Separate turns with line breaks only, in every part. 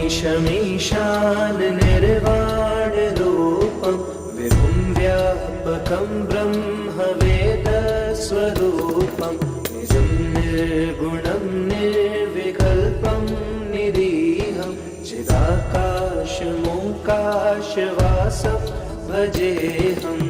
नमामीशमीशान निर्वाणरूपं विभुं व्यापकं ब्रह्मवेदस्वरूपं निजं निर्गुणं निर्विकल्पं निरीहं चिदाकाशमोकाशवासं भजेऽहम्।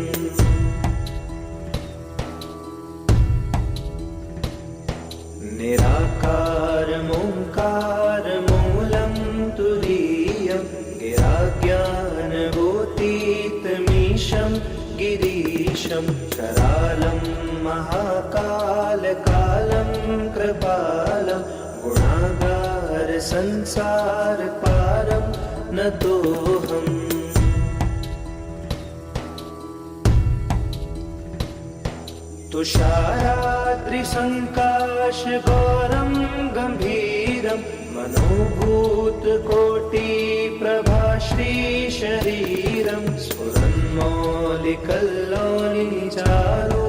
निराकारमोङ्कारमूलं तुरीयं गिराज्ञानभूतीतमीशं गिरीशं करालं महाकालकालं कृपालं गुणागारसंसारपारं नतोऽहम्। तुषाराद्रिसङ्काशगौरं गम्भीरं मनोभूतकोटिप्रभाश्रीशरीरं स्फुरन्मौलिकल्लोलिचारो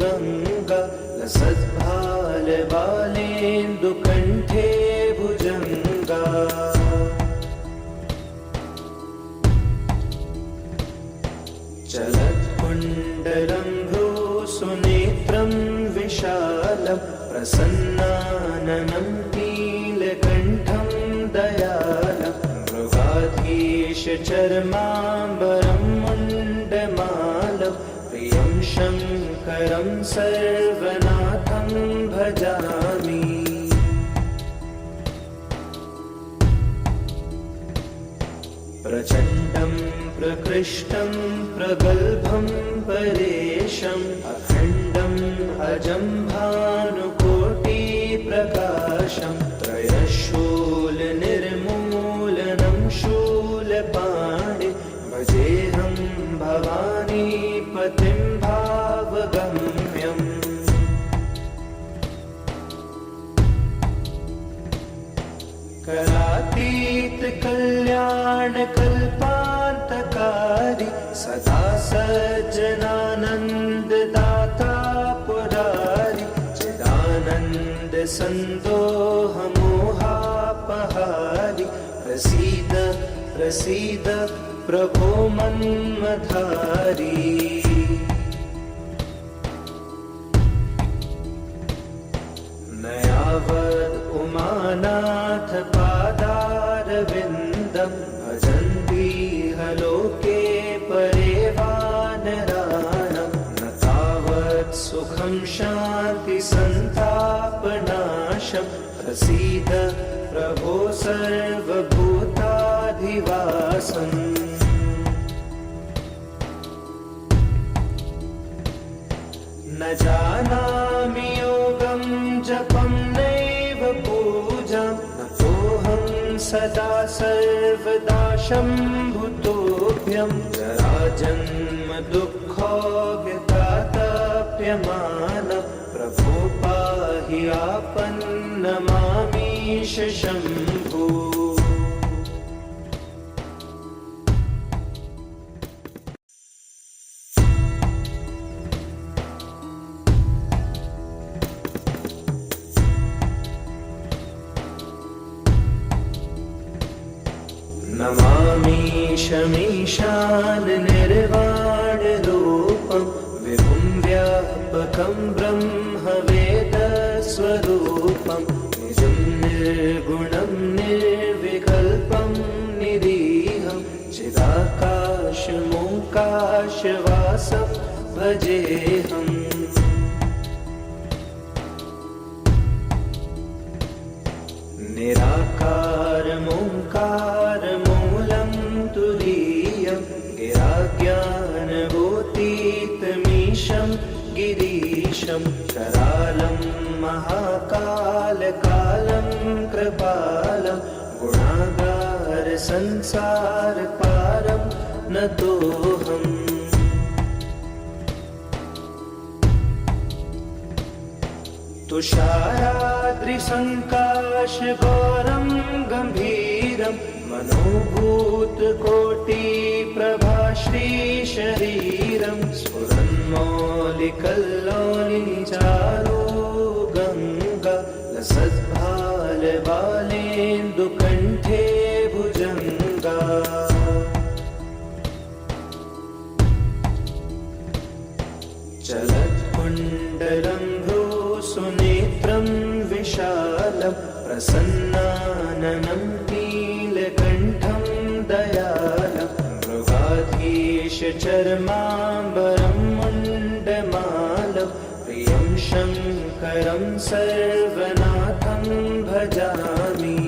गङ्गा लसद्भालबालेन्दुकण्ठे भुजङ्गा। चलत्कुण्डलं सुनेत्रं विशालं प्रसन्नाननं नीलकण्ठं दयालं मृगाधीशचर्माम्बरं मुण्डमालं प्रियं शङ्करं सर्वनाथं भजामि। प्रचण्डं प्रकृष्टं प्रगल्भं परेशम् अखण्डम् अजं भानुकोटिप्रकाशं त्रयशूलनिर्मूलनं शूलपाणि भजेऽहं भवानीपतिं भावगम्यम्। करातीतकल्याणकल्पान्तकारी सदा सज्जनानन्ददाता पुरारि चिदानन्दसन्दोहमोहापहारि प्रसीद प्रसीद प्रभो मन्मथारी। नयावद् उमानाथ पादारविन्दं भजन्तीह लोके परे वानराणां न तावत् सुखं शान्तिसन्तापनाशं प्रसीद प्रभो सर्वभूताधिवासम्। न जानामि योगं जपं नैव पूजां नतोऽहं सदा सर्वदा शम्भुतोऽभ्यं जराजन्म दुःखोऽव्यतातप्यमानं प्रभो पाहि आपन्नमामीश शम्भो। नमामीशमीशान निर्वाणरूपं विभुं व्यापकं ब्रह्मवेदस्वरूपं निजं निर्गुणं निर्विकल्पं निरीहं चिदाकाशमोकाशवासं भजेऽहम्। निराकारमोङ्कारमूलं तुरीयं गिराज्ञानभूतीतमीशं गिरीशं करालं महाकालकालं कृपालं गुणागारसंसारपारं नतोऽहम्। तुषाराद्रिसङ्काशगौरं गम्भीरं मनोभूतकोटिप्रभाश्रीशरीरं स्फुरन्मौलिकल्लोलिचारो गङ्गा लसद्भालबालेन्दुकण्ठे प्रसन्नाननं नीलकण्ठं दयालं मृगाधीशचर्माम्बरं मुण्डमालं प्रियं शङ्करं सर्वनाथं भजामि।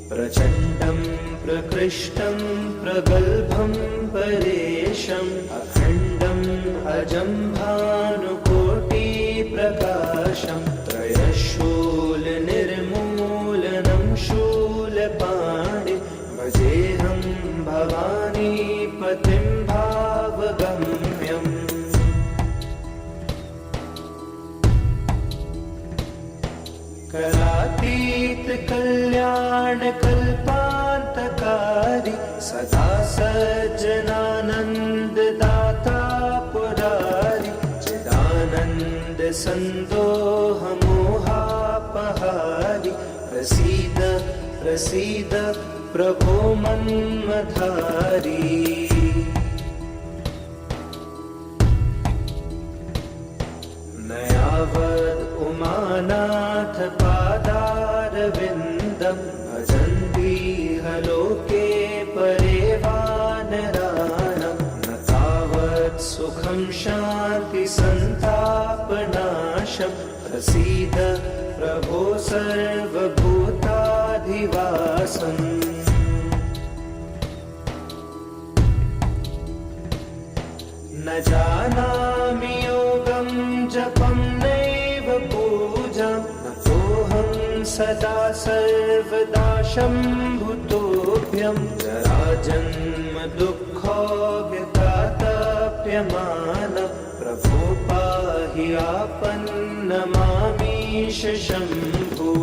प्रचण्डं प्रकृष्टं प्रगल्भं परेशम् अखण्डम् अजं भानुकोटिप्रकाशं त्रयशूलनिर्मूलनं शूलपाणि भजेऽहं भवानीपतिं भावगम्यम्। करातीत कल्याणकल्पान्तकारी सदा सज्जनानन्ददाता पुरारी चिदानन्द सन्दोहमोहापहारी प्रसीद प्रसीद प्रभो मन्मथारी। नयावद् उमानाथ पादारविन्दं भजन्तीह लोके परे वानराणां न तावत् सुखं शान्ति सन्तापनाशं प्रसीद प्रभो सर्वभूताधिवासम्। न जानामि योगं जपं नैव पूजां नतोऽहं सदा सर्वदा शम्भुतोऽभ्यं जराजन्म दुःखोऽव्यतातप्यमान प्रभो पाहि आपन्नमामीश शम्भो।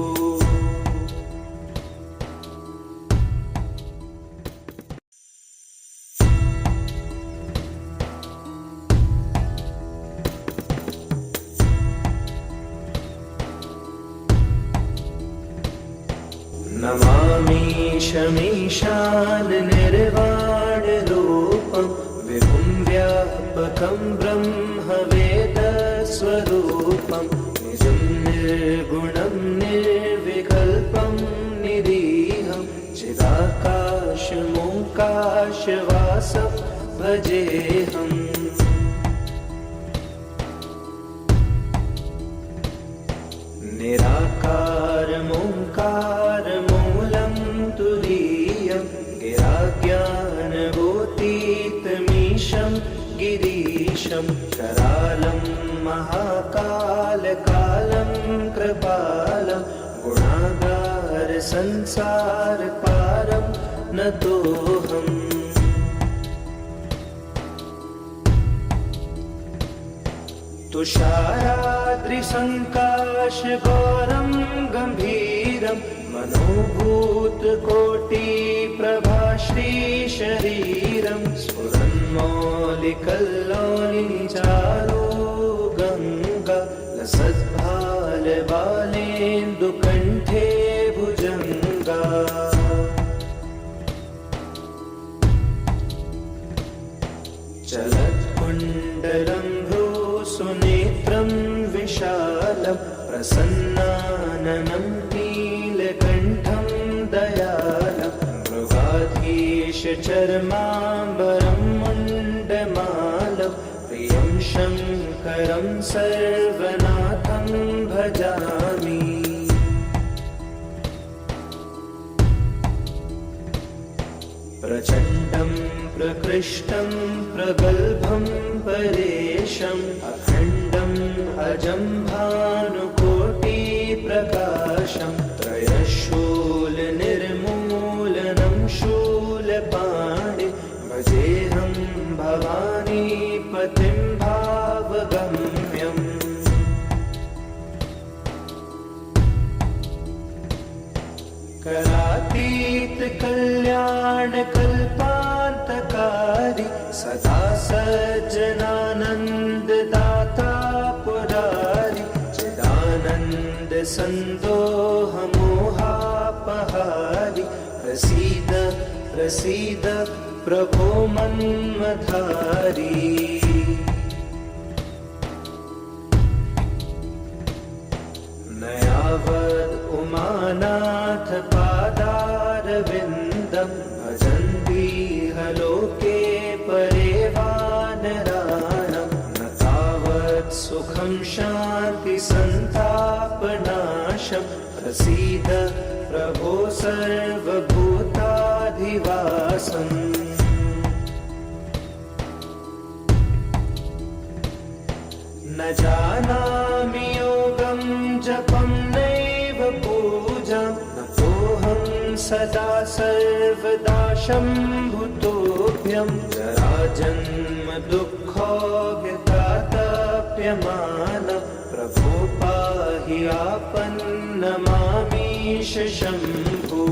नमामीशमीशान निर्वाणरूपं विभुं व्यापकं ब्रह्मवेदस्वरूपं निजं निर्गुणं निर्विकल्पं निरीहं चिदाकाशमोकाशवासं भजेऽहम्। निराकारमोङ्कारमूलं तुरीयं गिराज्ञानभूतीतमीशं गिरीशं करालं महाकालकालं कृपालं गुणागारसंसारपारं नतोऽहम्। तुषाराद्रिसङ्काशगौरं गम्भीरं मनोभूतकोटिप्रभाश्रीशरीरं स्फुरन्मौलिकल्लोलिनिचारो गङ्गा लसद्भालबालेन्दुकण्ठे भुजङ्गा। चलत्कुण्डलं सुनेत्रं विशालं प्रसन्नाननं नीलकण्ठं दयालं मृगाधीशचर्माम्बरं मुण्डमालं प्रियं शङ्करं सर्वनाथं भजामि। प्रचण्डं प्रकृष्टं प्रगल्भं परेशम् अखण्डम् अजं भानुकोटिप्रकाशं त्रयशूलनिर्मूलनं शूलपाणि भजेऽहं भवानीपतिं भावगम्यम्। करातीत कल्याणकल्पान्तकारी सदा सज्जनानन्ददाता पुरारी चिदानन्द सन्दोहमोहापहारी प्रसीद प्रसीद प्रभो मन्मथारी। उमानाथ पादारविन्दं भजन्तीह लोके परे वानराणां न तावत् सुखं शान्ति सन्तापनाशं प्रसीद प्रभो सर्वभूताधिवासम् न जानामि योगं जपं नैव पूजां न तोऽहं सदा सर्वदा शम्भुतोऽभ्यं जराजन्म दुःखोऽव्यतातप्यमानं प्रभो पाहि आपन्नमामीश शम्भो।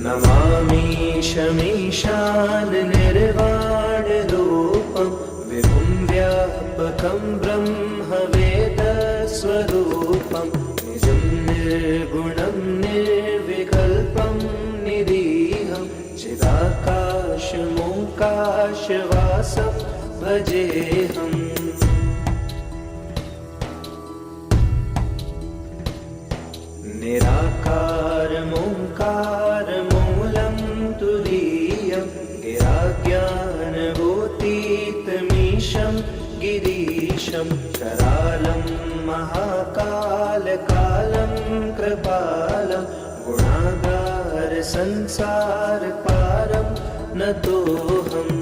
नमामीशमीशान निर्वाणरूपं विभुं व्यापकं ब्रह्मवेदस्वरूपं निजं निर्गुणं निर्विकल्पं निरीहं चिदाकाशमोकाशवासं भजेऽहम्। निराकारमोङ्कारमूलं तुरीयं गिराज्ञानभूतीतमीशं गिरीशं करालं महाकालकालं कृपालं गुणागारसंसारपारं नतोऽहम्।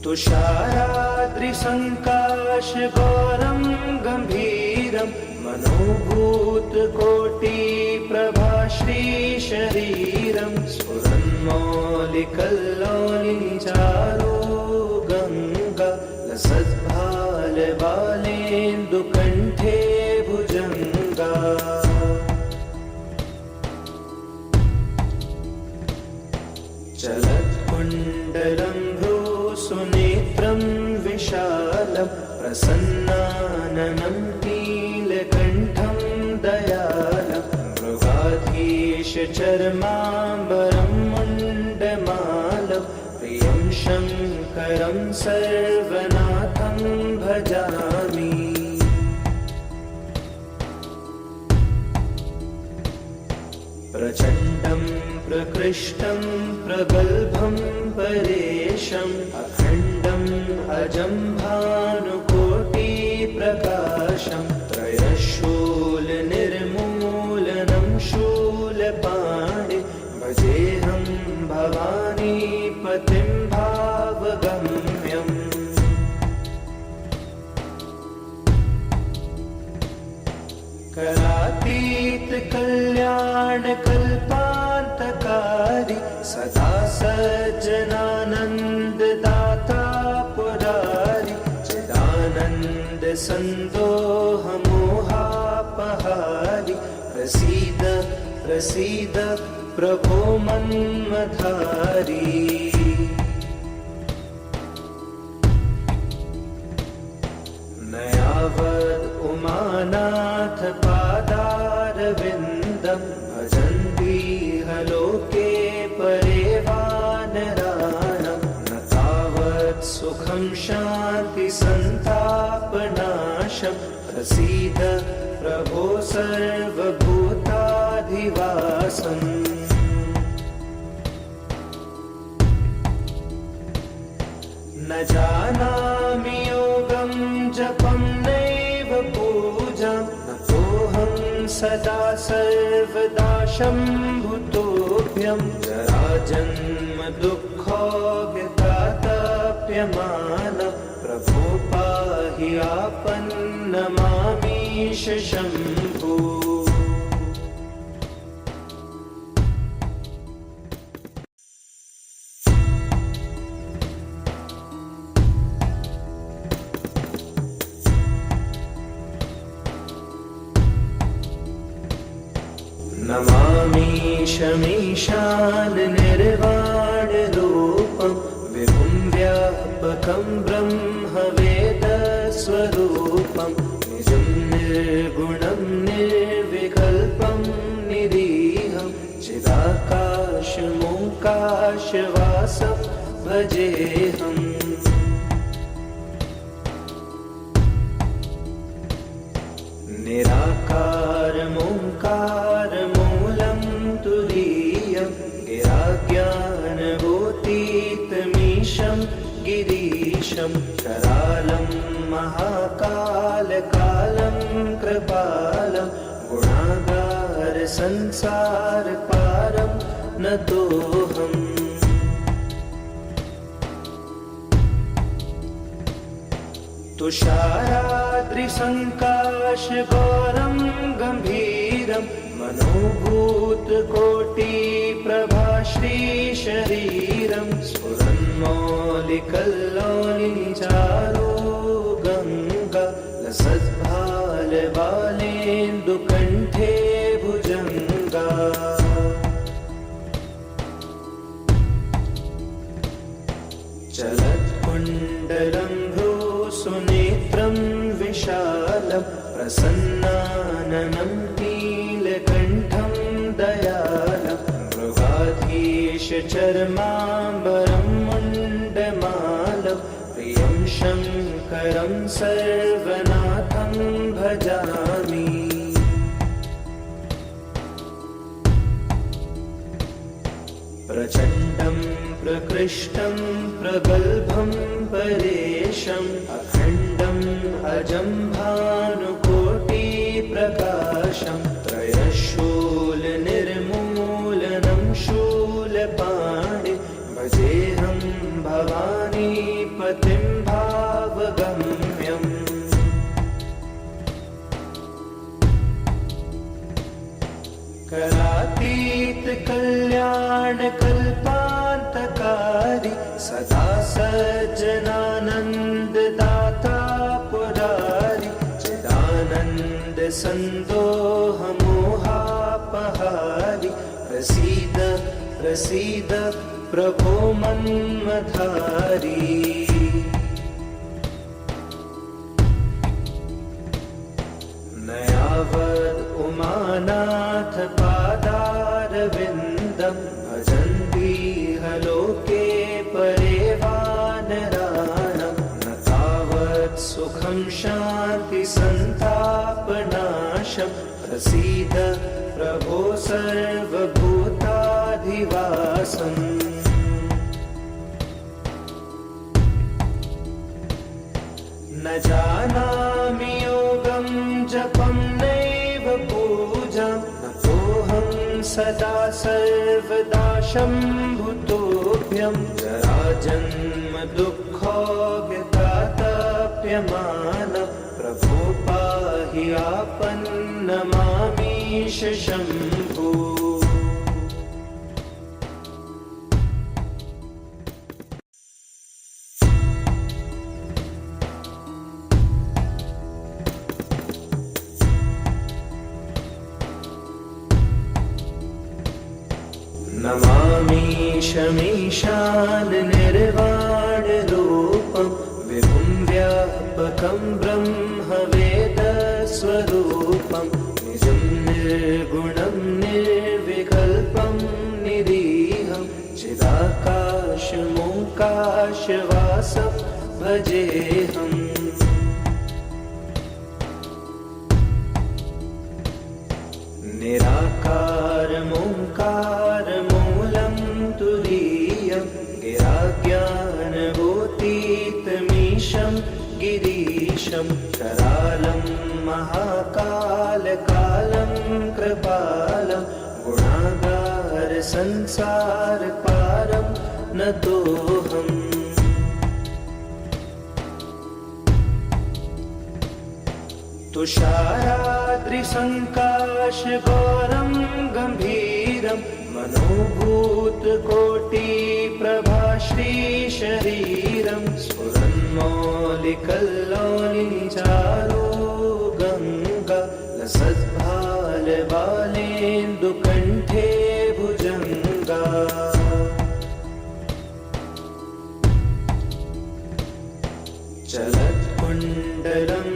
तुषाराद्रिसङ्काशगौरं गम्भीरं मनोभूतकोटिप्रभाश्रीशरीरं स्फुरन्मौलिकल्लोलिनिचारो गङ्गा लसद्भालबालेन्दुकण्ठे भुजङ्गा। चलत्कुण्डलं सुनेत्रं विशालं प्रसन्नाननं नीलकण्ठं दयालं मृगाधीशचर्माम्बरं मुण्डमालं प्रियं शङ्करं सर्वनाथं भजामि। प्रचण्डं प्रकृष्टं प्रगल्भं परेशम् अखण्डम् अजं भानुकोटिप्रकाशं त्रयशूलनिर्मूलनं शूलपाणि भजेऽहं भवानीपतिं भावगम्यम्। करातीत कल्याणकल्पान्तकारी सदा सज्जनानन्ददाता पुरारी चिदानन्द सन्दोहमोहापहारी प्रसीद प्रसीद प्रभो मन्मथारी। उमानाथ पादारविन्दं भजन्तीह लोके परे वानराणां न तावत् सुखं शान्ति सन्तापनाशं प्रसीद प्रभो सर्वभूताधिवासम्। न जानामि योगं जपं नैव पूजां न तोऽहं सदा सर्वदा शम्भुतोऽभ्यं जराजन्म दुःखोऽव्यतातप्यमानं प्रभो पाहि आपन्नमामीश शम्भो। नमामीशमीशान निर्वाणरूपं विभुं व्यापकं ब्रह्मवेदस्वरूपं स्वरूपं निजं निर्गुणं निर्विकल्पं निरीहं चिदाकाशमोकाशवासं भजेऽहम्। निराकारमोङ्कारमूलं तुरीयं गिराज्ञानभूतीतमीशं गिरीशं करालं महाकालकालं कृपालं गुणागारसंसारपारं नतोऽहम्। तुषाराद्रिसङ्काशगौरं गम्भीरं मनोभूतकोटिप्रभाश्रीशरीरं स्फुरन्मौलिकल्लोलिचारो गङ्गा लसद्भालबालेन्दुकण्ठे भुजङ्गा। चलत्कुण्डलं सुनेत्रं विशालं प्रसन्नाननं नीलकण्ठं दयालं मृगाधीशचर्माम्बरं मुण्डमालं प्रियं शङ्करं सर्वनाथं भजामि। प्रचण्डं प्रकृष्टं प्रगल्भं परेशम् अखण्डम् अजं भानुकोटिप्रकाशं त्रयशूलनिर्मूलनं शूलपाणि भजेऽहं भवानीपतिं भावगम्यम्। करातीतकल्याणकल्पान्तकारी सदा सज्जनानन्ददाता पुरारि चिदानन्दसन्दोहमोहापहारि प्रसीद प्रसीद प्रभो मन्मथारी। न यावद् उमानाथ पादारविन्दं भजन्तीह लोके परे वानराणां न तावत् सुखं शान्तिसन्तापनाशं प्रसीद प्रभो सर्वभूताधिवासम्। न जानामि योगं जपं नैव पूजां नतोऽहं सदा सर्वदा शम्भुतोऽभ्यं जराजन्म दुःखोऽव्यतातप्यमानं प्रभो पाहि आपन्नमामीश शम्भो। नमामीशमीशान निर्वाणरूपं विभुं व्यापकं ब्रह्मवेदस्वरूपं निजं निर्गुणं निर्विकल्पं निरीहं चिदाकाशमोकाशवासं भजेऽहम्। निराकारमोङ्कारमूलं तुरीयं गिराज्ञानभूतीतमीशं गिरीशं करालं महाकालकालं कृपालं गुणागारसंसारपारं नतोऽहम्। तुषाराद्रिसङ्काशगौरं गम्भीरं मनोभूतकोटिप्रभाश्रीशरीरं स्फुरन्मौलिकल्लोलिचारो गङ्गा लसद्भालबालेन्दुकण्ठे भुजङ्गा। चलत्कुण्डलं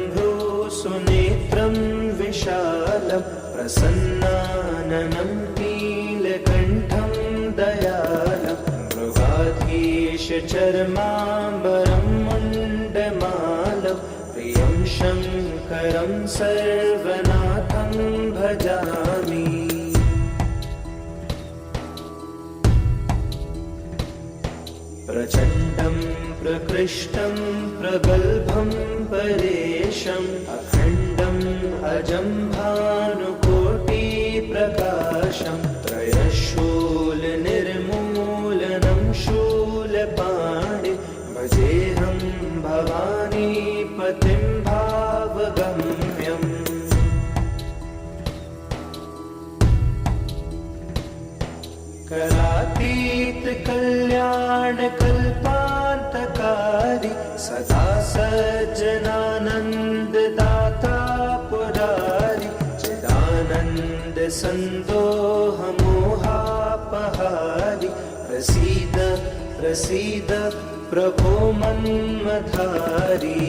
सुनेत्रं विशालं प्रसन्नाननं नीलकण्ठं दयालं मृगाधीशचर्माम्बरं मुण्डमालं प्रियं शङ्करं सर्वनाथं भजामि। प्रचण्डं प्रकृष्टं प्रगल्भं परेशम् अखण्डम् अजं भानुकोटिप्रकाशं त्रयशूलनिर्मूलनं शूलपाणि भजेऽहं भवानीपतिं भावगम्यम्। करातीत कल्याणकल्पान्तकारी सदा सज्जनानन्ददाता पुरारी चिदानन्द सन्दोहमोहापहारी प्रसीद प्रसीद प्रभो मन्मथारी।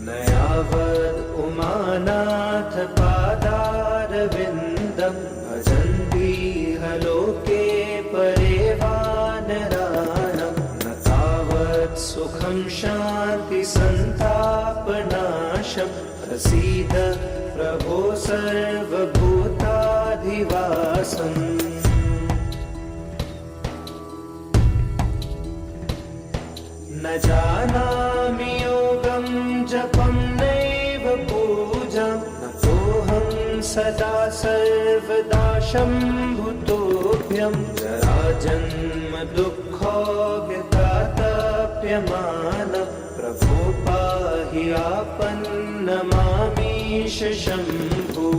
नयावद् उमानाथ पादारविन्दं भजन्तीह लोके परे वानराणां न तावत् सुखं शान्ति सन्तापनाशं प्रसीद प्रभो सर्वभूताधिवासम्। न जानामि योगं जपं नैव पूजां नतोऽहं सदा सर्वदा शम्भुतोऽभ्यं जराजन्म दुःखोऽव्यतातप्यमान प्रभो पाहि आपन्नमामीश शम्भो।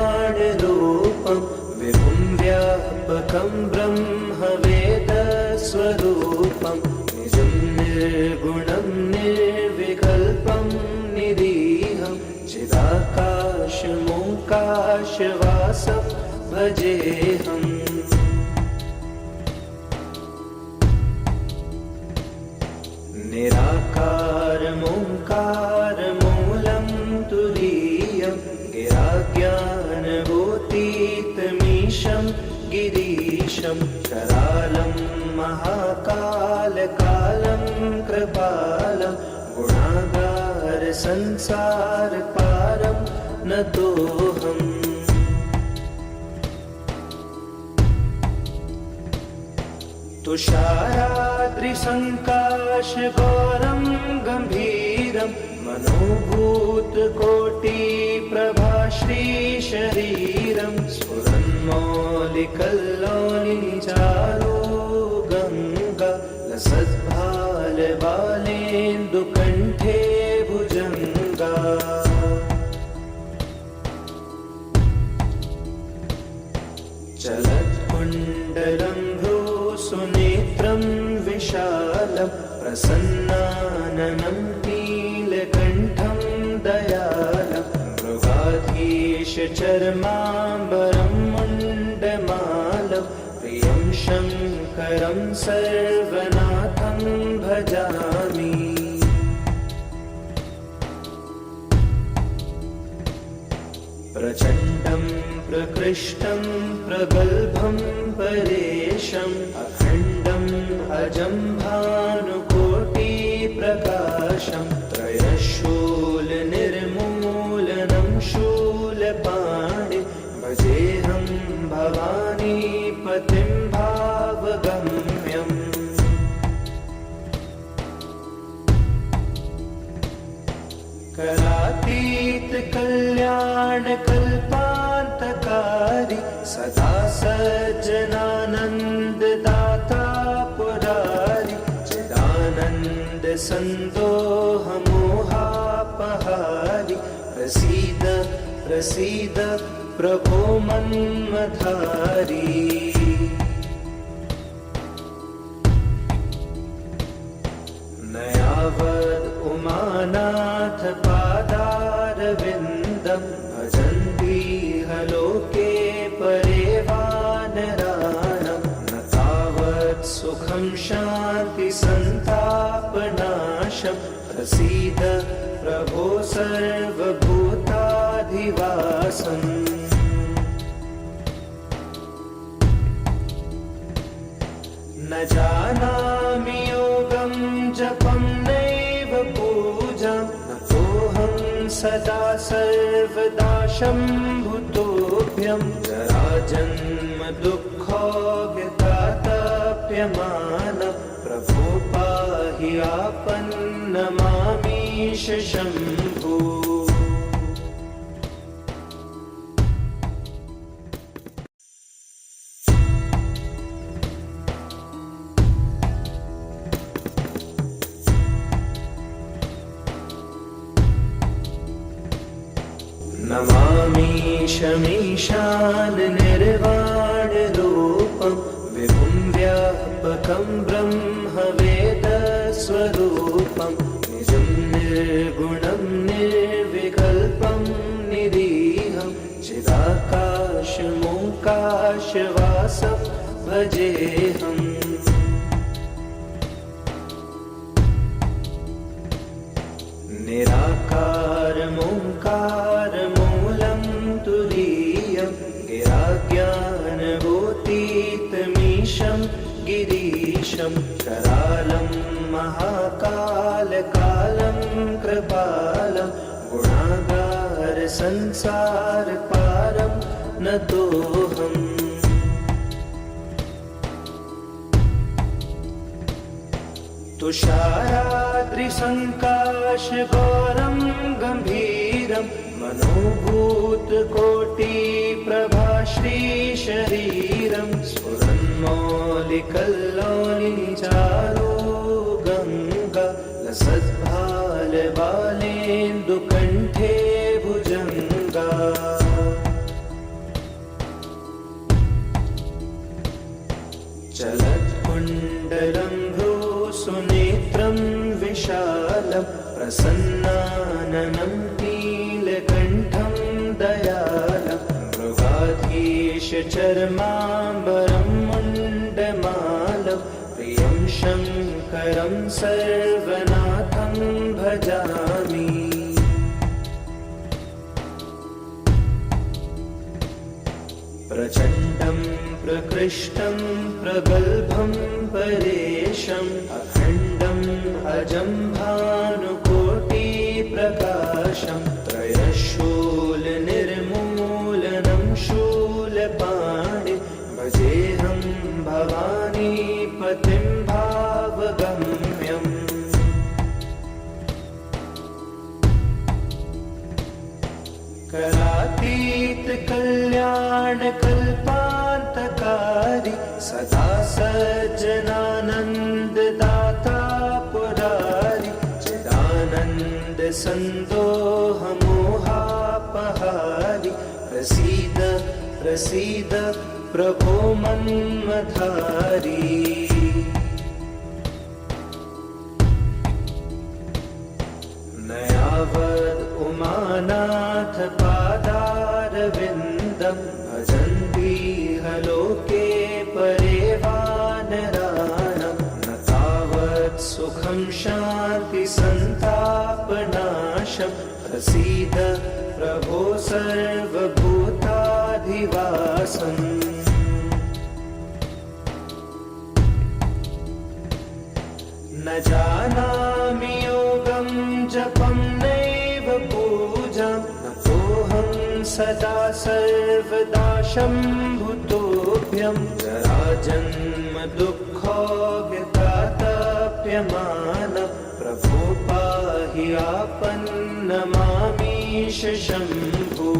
नमामीशमीशाननिर्वाणरूपं विभुं व्यापकं ब्रह्मवेदस्वरूपं निजं निर्गुणं निर्विकल्पं निरीहं चिदाकाशमोकाशवासं भजेऽहम्। निराकारमोङ्कारमूलं तुरीयं गिराज्ञानभूतीतमीशं गिरीशं करालं महाकालकालं कृपालं गुणागारसंसारपारं नतोऽहम्। तुषाराद्रिसङ्काशगौरं गम्भीरं मनोभूतकोटिप्रभाश्रीशरीरं स्फुरन्मौलिकल्लोलिनिचारो गङ्गा लसद्भालबालेन्दुकण्ठे भुजङ्गा। चलत्कुण्डलं सुनेत्रं विशालं प्रसन्नाननं नीलकण्ठं दयालं मृगाधीशचर्माम्बरं मुण्डमालं प्रियं शङ्करं सर्वनाथं भजामि। प्रचण्डं प्रकृष्टं प्रगल्भं परेशम् अखण्डम् अजं भानुकोटिप्रकाशं त्रयशूलनिर्मूलनं शूलपाणि भजेऽहं भवानीपतिं भावगम्यम्। करातीत कल्याणकल्पान्तकारी सदा सज्जनानन्ददाता पुरारी चिदानन्द सन्दोहमोहापहारी प्रसीद प्रसीद प्रभो मन्मथारी। सुखं शान्ति सन्तापनाशं प्रसीद प्रभो सर्वभूताधिवासम् न जानामि योगं जपं नैव पूजां न तोऽहं सदा सर्वदा शम्भुतोऽभ्यं जराजन्म दुःखोऽव्यतातप्यमान प्रभो पाहि आपन्नमामीश शम्भो नमामीशमीशान निर्वाणरूपं विभुं व्यापकं ब्रह्मवेदस्वरूपं निजं निर्गुणं निर्विकल्पं निरीहं चिदाकाशमोकाशवासं भजेऽहम् निराकारमोङ्कारमूलं तुरीयं गिराज्ञानभूतीतमीशं गिरीशं करालं महाकालकालं कृपालं गुणागारसंसारपारं नतोऽहम् तुषाराद्रिसङ्काशगौरं गम्भीरं मनोभूतकोटिप्रभाश्रीशरीरं स्फुरन्मौलिकल्लोलिनिचारो गङ्गा लसद्भालबालेन्दुकण्ठे भुजङ्गा चलत्कुण्डलं सुनेत्रं विशालं प्रसन्नाननं नीलकण्ठं दयालं मृगाधीशचर्माम्बरं मुण्डमालं प्रियं शङ्करं सर्वनाथं भजामि प्रचण्डं प्रकृष्टं प्रगल्भं परेशम् अखण्डम् अजं भानुकोटिप्रकाशं त्रयशूलनिर्मूलनं शूलपाणि भजेऽहं भवानीपतिं भावगम्यम् करातीतकल्याणकल्पान्तकारी सदा सज्जनानन्ददाता पुरारि चिदानन्दसन्दोहमोहापहारि प्रसीद प्रसीद प्रभो मन्मथारी उमानाथ पादारविन्दं भजन्तीह लोके परे वानराणां न तावत् सुखं शान्ति सन्तापनाशं प्रसीद प्रभो सर्वभूताधिवासम् न जानामि योगं जपं नैव पूजां न तोऽहं सदा सर्वदा शम्भुतोऽभ्यं जराजन्म दुःखोऽव्यतातप्यमान प्रभो पाहि आपन्नमामीश शम्भो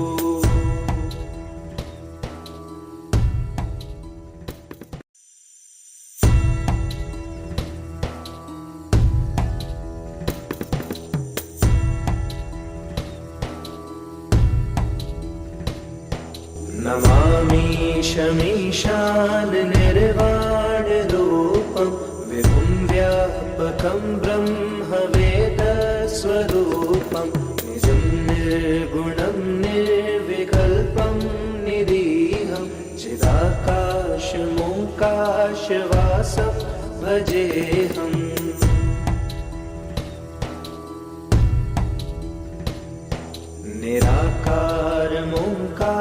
नमामीशमीशान निर्वाणरूपं विभुं व्यापकं ब्रह्मवेदस्वरूपं निजं निर्गुणं निर्विकल्पं निरीहं चिदाकाशमोकाशवासं भजेऽहम्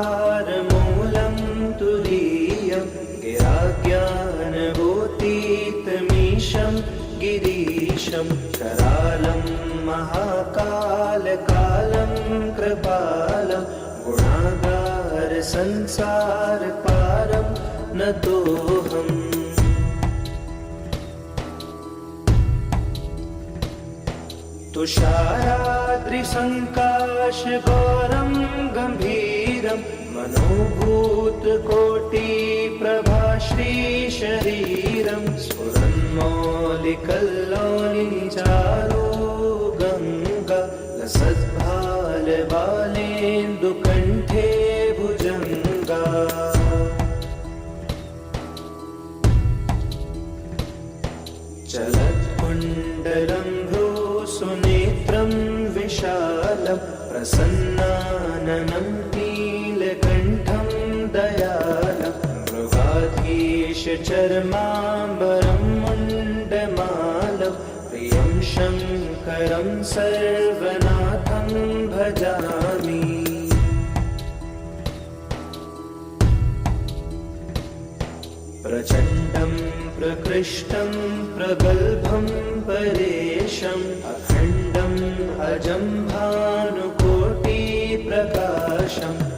निराकारमोङ्कारमूलं तुरीयं गिराज्ञानगोतीतमीशं गिरीशं करालं महाकालकालं कृपालं गुणागारसंसारपारं नतोऽहम् तुषाराद्रिसङ्काशगौरं गम्भीरं मनोभूतकोटिप्रभाश्रीशरीरं स्फुरन्मौलिकल्लोलिचारो गङ्गा लसद्भालबालेन्दुकण्ठे भुजङ्गा चलत्कुण्डलं सुनेत्रं विशालं प्रसन्नाननं नीलकण्ठं दयालं मृगाधीशचर्माम्बरं मुण्डमालं प्रियं शङ्करं सर्वनाथं भजामि प्रचण्डं प्रकृष्टं प्रगल्भं परेशम् अखण्डम् अजं भानुकोटिप्रकाशं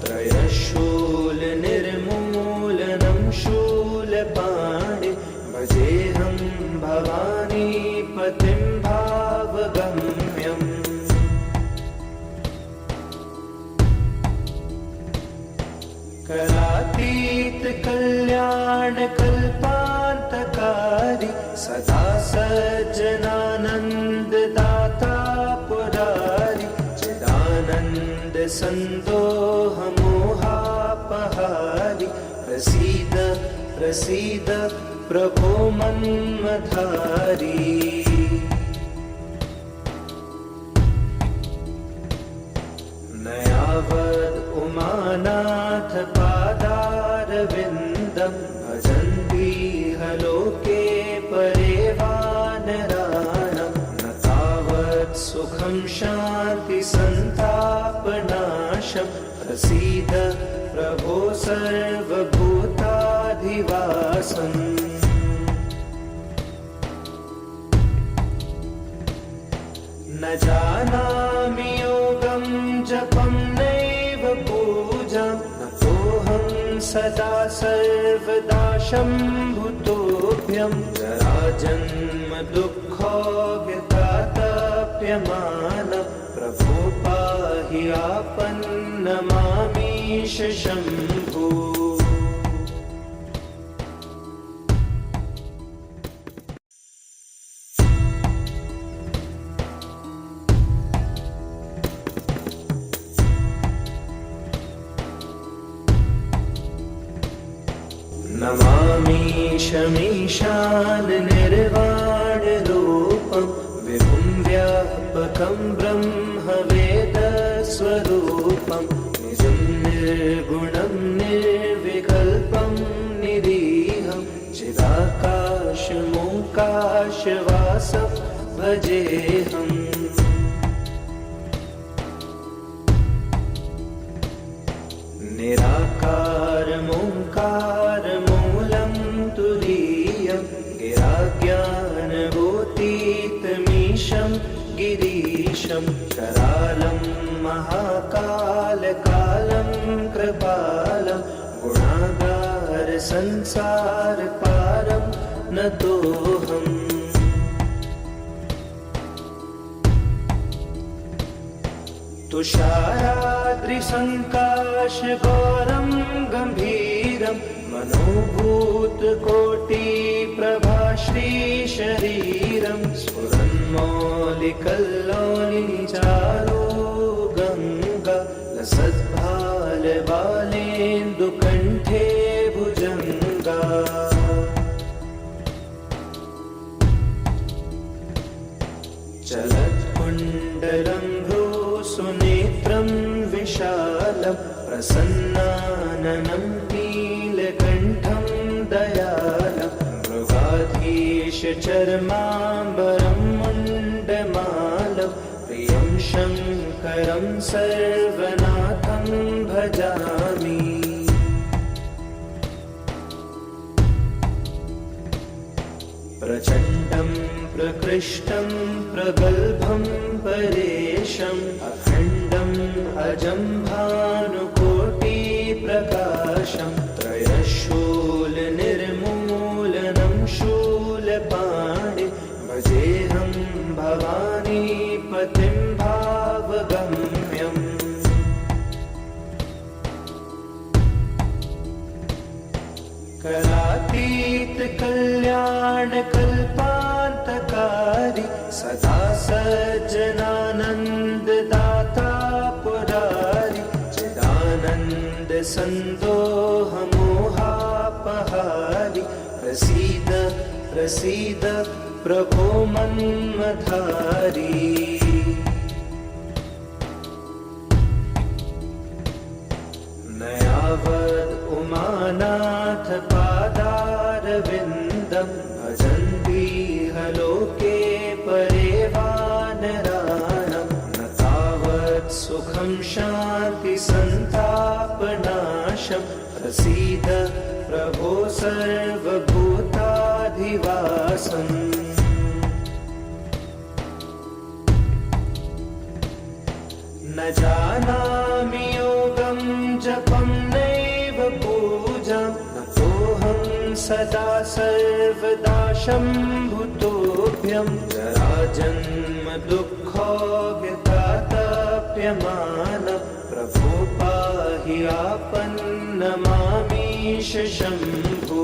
त्रयशूलनिर्मूलनं शूलपाणि भजेऽहं भवानीपतिं भावगम्यम् करातीतकल्याणकल्पान्तकारी सदा सज्जनानन्ददाता पुरारि चिदानन्दसन्दोहमोहापहारि प्रसीद प्रसीद प्रभो मन्मथारी न यावद् उमानाथ पादारविन्दं भजन्तीह लोके परे वानराणां न तावत् सुखं शान्तिसन्तापनाशं प्रसीद प्रभो सर्वभूताधिवासम् न जानामि योगं जपं नैव पूजां नतोऽहं सदा सर्वदा शम्भुतोऽभ्यं जराजन्म दुःखोऽव्यतातप्यमानं प्रभो पाहि आपन्नमामीश शम्भो नमामीशमीशान निर्वाणरूपं विभुं व्यापकं ब्रह्मवेदस्वरूपं निजं निर्गुणं निर्विकल्पं निरीहं चिदाकाशमोकाशवासं भजेऽहम् निराकारमोङ्कारमूलं तुरीयं गिराज्ञानगोतीतमीशं गिरीशं करालं महाकालकालं कृपालं गुणागारसंसारपारं नतोऽहम् तुषाराद्रिसङ्काशगौरं गम्भीरं मनोभूतकोटिप्रभाश्रीशरीरं स्फुरन्मौलिकल्लोलिचारो गङ्गा लसद्भालबालेन्दुकण्ठे भुजङ्गा चलत्कुण्डलं सुनेत्रं विशालं प्रसन्नाननं नीलकण्ठं दयालं मृगाधीश चर्माम्बरं मुण्डमालं प्रियं शङ्करं सर्वनाथं भजामि। प्रचण्डं प्रकृष्टं प्रगल्भं परेशम् अखण्डम् अजं भानुकोटिप्रकाशं त्रयशूलनिर्मूलनं शूलपाणि भजेऽहं भवानीपतिं भावगम्यम्। करातीत कल्याण कल्पान्तकारी सदा सज्जनानन्ददाता पुरारी चिदानन्द सन्दोह मोहापहारी प्रसीद प्रसीद प्रभो मन्मथारी। नयावद् उमानाथ पादारविन्दं भजन्तीह लोके परे वानराणां न तावत् सुखं शान्ति सन्तापनाशं प्रसीद प्रभो सर्वभूताधिवासम्। न जानामि योगं जपं नैव पूजां नतोऽहं सदा सर्वदा शम्भुतोऽभ्यं जराजन्म दुःखोऽव्यतातप्यमान प्रभो पाहि आपन्नमामीश शम्भो।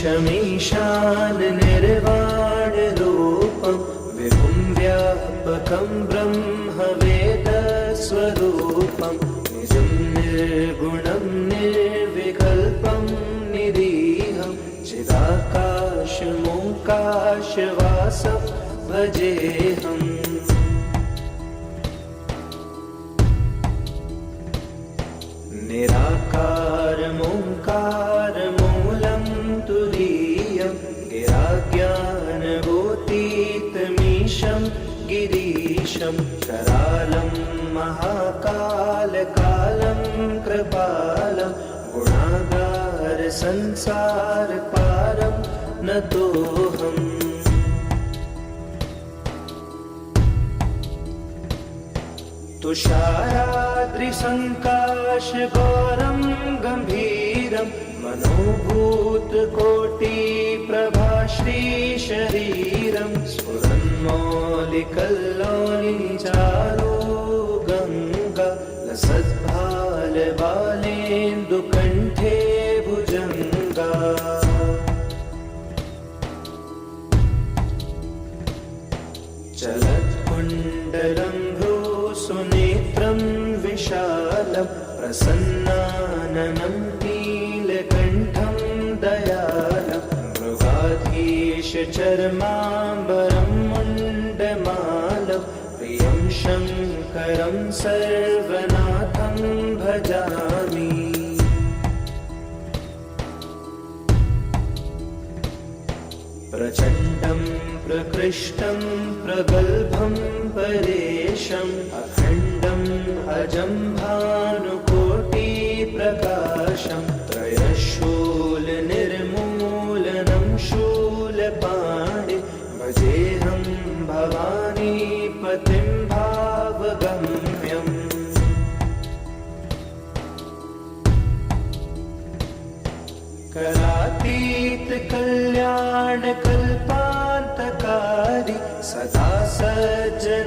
नमामीशमीशान निर्वाणरूपं विभुं व्यापकं ब्रह्मवेदस्वरूपं निजं निर्गुणं निर्विकल्पं निरीहं चिदाकाशमोकाशवासं भजेऽहम्। निराकारमोङ्कारमूलं तुरीयं गिराज्ञानगोतीतमीशं गिरीशं करालं महाकालकालं कृपालं गुणागारसंसारपारं नतोऽहम्। तुषाराद्रिसङ्काशगौरं गम्भीरं मनोभूतकोटिप्रभाश्रीशरीरं स्फुरन्मौलिकल्लोलिनिचारो गङ्गा लसद्भालबालेन्दुकण्ठे भुजङ्गा। चलत्कुण्डलं सुनेत्रं विशालं प्रसन्नाननं नीलकण्ठं दयालं मृगाधीश चर्माम्बरं मुण्डमालं प्रियं शङ्करं सर्वनाथं भजामि। प्रचण्डं प्रकृष्टं प्रगल्भं परेशम् अखण्डम् अजं भानुकोटिप्रकाशं त्रयशूलनिर्मूलनं शूलपाणि भजेऽहं भवानीपतिं भावगम्यम्। करातीत कल्याण कल्पान्तकारी सदा सज्जनानन्ददाता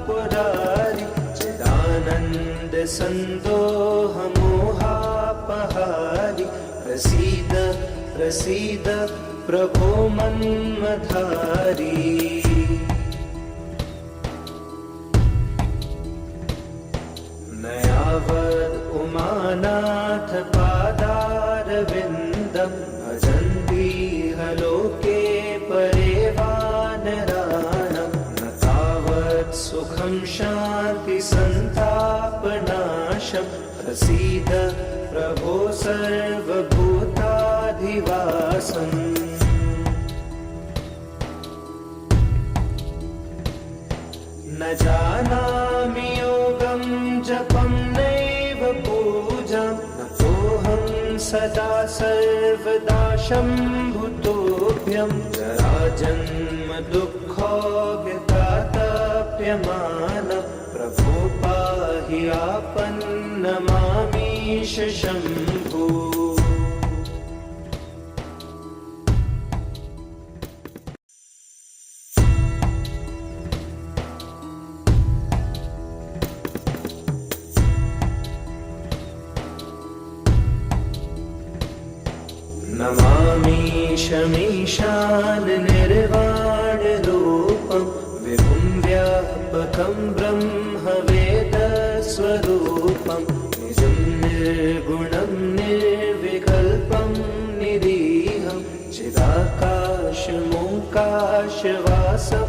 पुरारी चिदानन्द सन्दोह मोहापहारी प्रसीद प्रसीद प्रभो मन्मथारी। नयावद् उमानाथ पादारविन्दं शान्तिसन्तापनाशं प्रसीद प्रभो सर्वभूताधिवासम् न जानामि योगं जपं नैव पूजां नतोऽहं सदा सर्वदा शम्भुतोऽभ्यं जराजन्म दुःखोऽव्यतातप्यमान प्रभो पाहि आपन्नमामीश शम्भो नमामीशमीशान निर्वाणरूपं विभुं व्यापकं ब्रह्मवेदस्वरूपं निजं निर्गुणं निर्विकल्पं निरीहं चिदाकाशमोकाशवासं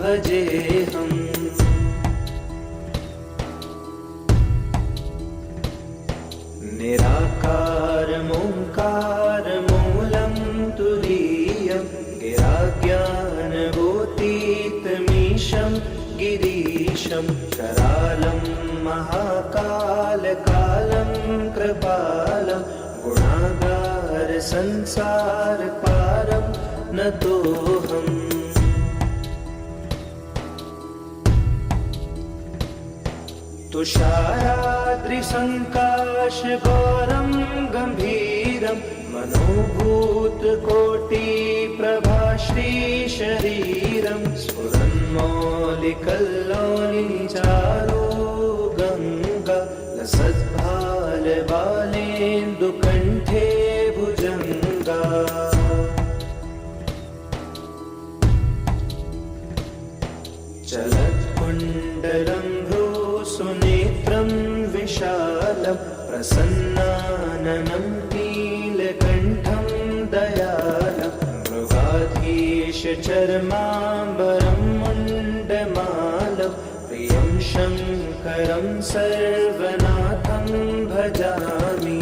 भजेऽहम् निराकारमोङ्कारमूलं तुरीयं गिराज्ञानभूतीतमीशं गिरीशं करालं महाकालकालं कृपालं गुणागारसंसारपारं नतोऽहम् तुषाराद्रिसङ्काशगौरं गम्भीरं मनोभूतकोटिप्रभाश्रीशरीरं स्फुरन्मौलिकल्लोलिचारो गङ्गा लसद्भालबालेन्दुकण्ठे भुजङ्गा चलत्कुण्डलं सुनेत्रं विशालं प्रसन्नाननं नीलकण्ठं दयालं मृगाधीशचर्माम्बरं मुण्डमालं प्रियं शङ्करं सर्वनाथं भजामि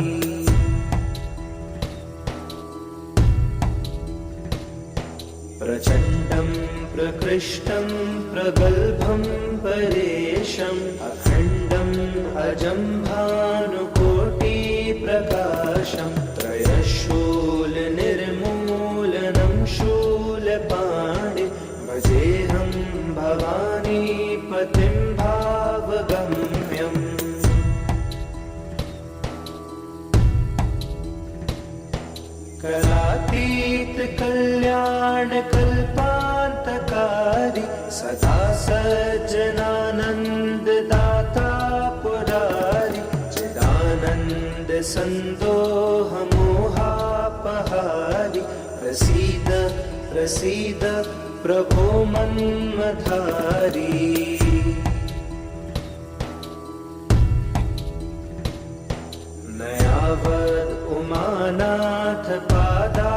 प्रचण्डं प्रकृष्टं प्रगल्भं परेशम् अखण्डम् अजं भानुकोटिप्रकाशं त्रयशूलनिर्मूलनं शूलपाणि भजेऽहं भवानीपतिं भावगम्यम् करातीतकल्याणकल्पान्तकारी सदा सज्जनानन्ददाता पुरारि चिदानन्दसन्दोहमोहापहारि प्रसीद प्रसीद प्रभो मन्मथारी उमानाथ पादारविन्दं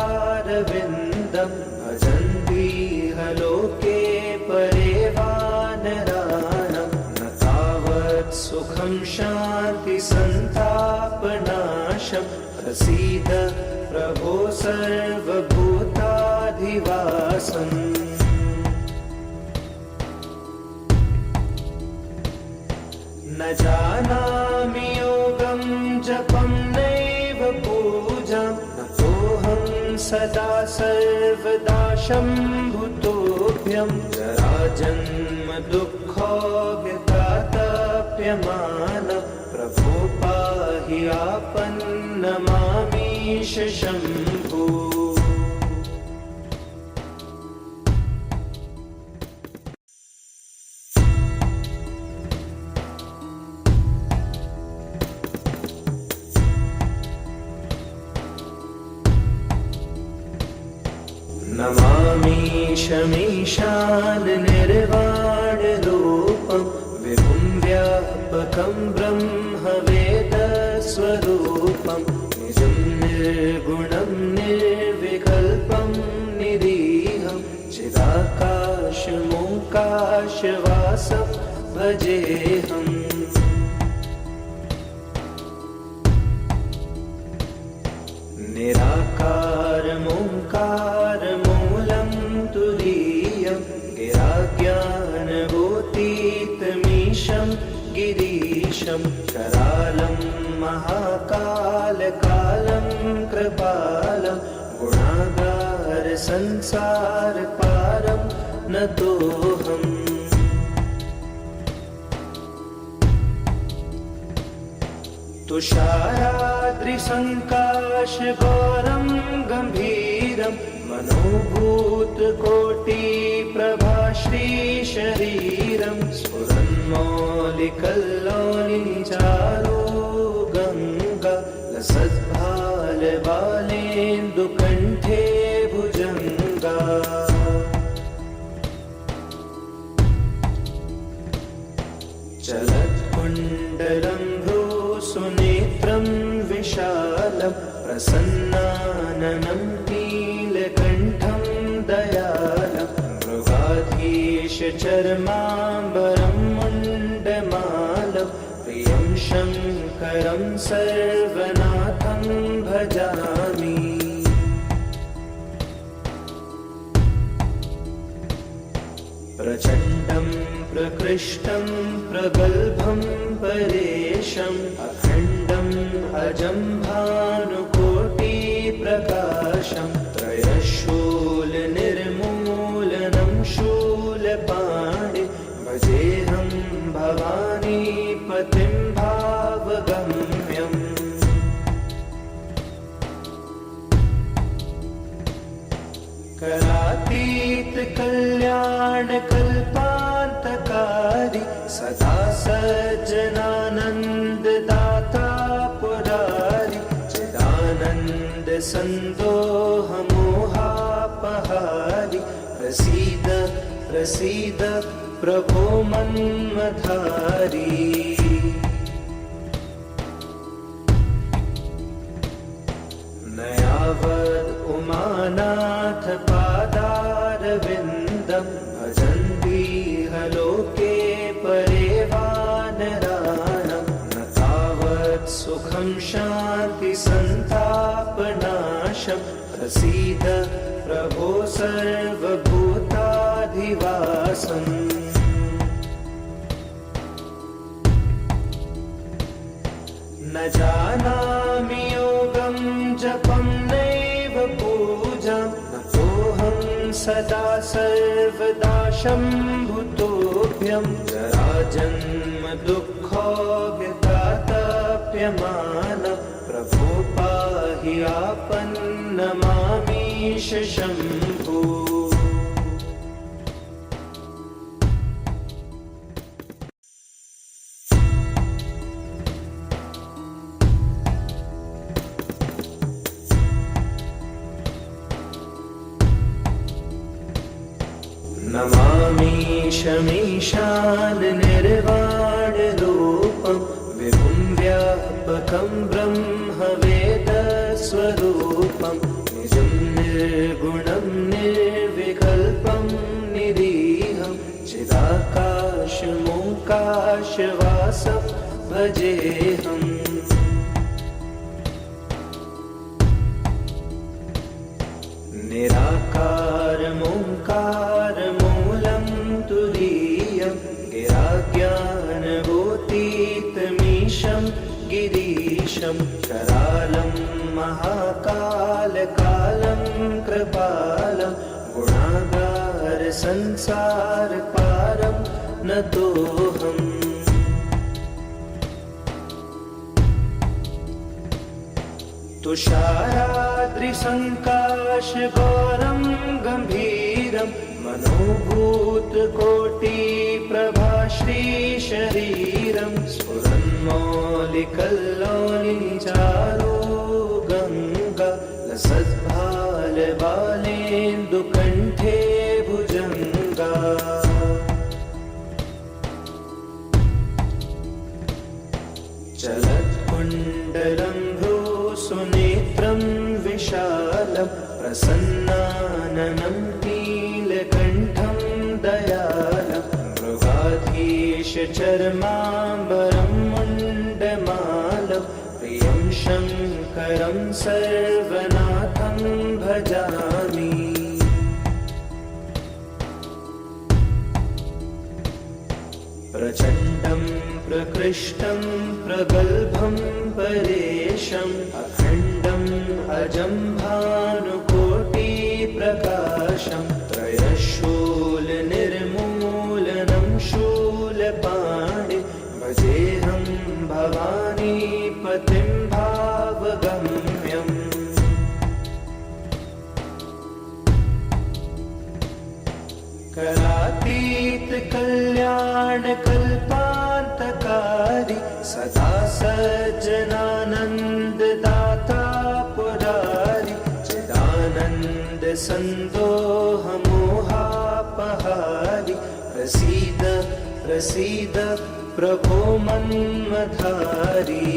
भजन्तीह लोके परे वानराणां न तावत् सुखं शान्तिसन्तापनाशं प्रसीद प्रभो सर्वभूताधिवासम् न जानामि योगं जपं नैव पूजां नतोऽहं सदा सर्वदा शम्भुतोऽभ्यं जराजन्म दुःखोऽव्यतातप्यमान प्रभो पाहि आपन्नमामीश शम्भो नमामीशमीशान निर्वाणरूपं विभुं व्यापकं ब्रह्मवेदस्वरूपं निजं निर्गुणं निर्विकल्पं निरीहं चिदाकाशमोकाशवासं भजेऽहम्। निराकारमोङ्कारमूलं तुरीयं गिराज्ञानगोतीतमीशं गिरीशं करालं महाकालकालं कृपालं गुणागारसंसारपारं नतोऽहम्। तुषाराद्रिसङ्काशगौरं गम्भीरं मनोभूतकोटिप्रभाश्रीशरीरं स्फुरन्मौलिकल्लोलिचारो गङ्गा लसद्भालबालेन्दुकण्ठे भुजङ्गा। चलत्कुण्डलं सुनेत्रं विशालं प्रसन्नाननं नीलकण्ठं दयालं मृगाधीशचर्माम्बरं मुण्डमालं प्रियं शङ्करं सर्वनाथं भजामि। प्रचण्डं प्रकृष्टं प्रगल्भं परेशम् अखण्डम् अजं भानुकोटिप्रकाशं त्रयशूलनिर्मूलनं शूलपाणि भजेऽहं भवानीपतिं भावगम्यम्। करातीतकल्याणकल्पान्तकारी सदा सज्जनानन्ददाता पुरारि चिदानन्दसन्दोहमोहापहारि प्रसीद प्रसीद प्रभो मन्मथारी। न यावद् उमानाथ पादारविन्दं भजन्तीह लोके परे वानराणां न तावत् सुखं शान्तिसन्तापनाशं प्रसीद प्रभो सर्वभूताधिवासम्। न जानामि योगं जपं नैव पूजां नतोऽहं सदा सर्वदा शम्भुतोऽभ्यं जराजन्म दुःखोऽव्यतातप्यमानं प्रभो पाहि आपन्नमामीश शम्भो। नमामीशमीशान निर्वाणरूपं विभुं व्यापकं ब्रह्मवेदस्वरूपं निजं निर्गुणं निर्विकल्पं निरीहं चिदाकाशमोङ्काशवासं भजेऽहम्। निराकारमोङ्कारमूलं तुरीयं गिराज्ञानगोतीतमीशं गिरीशं करालं महाकालकालं कृपालं गुणागारसंसारपारं नतोऽहम्। तुषाराद्रिसङ्काशगौरं गम्भीरं मनोभूतकोटिप्रभाश्रीशरीरं स्फुरन्मौलिकल्लोलिचारो गङ्गा लसद्भालबालेन्दुकण्ठे भुजङ्गा। चलत्कुण्डलं सुनेत्रं विशालं प्रसन्नाननं नीलकण्ठं दयालं मृगाधीशचर्माम्बरं चर्माम्बरं मुण्डमालं प्रियं शङ्करं सर्वनाथं भजामि। प्रचण्डं प्रकृष्टं प्रगल्भं परेशम् अखण्डम् अजं भानुकोटिप्रकाशं त्रयशूलनिर्मूलनं शूलपाणि भजेऽहं भवानीपतिं भावगम्यम्। करातीत कल्याण कल्पान्तकारी सदा सज्जनानन्ददाता पुरारी चिदानन्द सन्दोह मोहापहारी प्रसीद प्रसीद प्रभो मन्मथारी।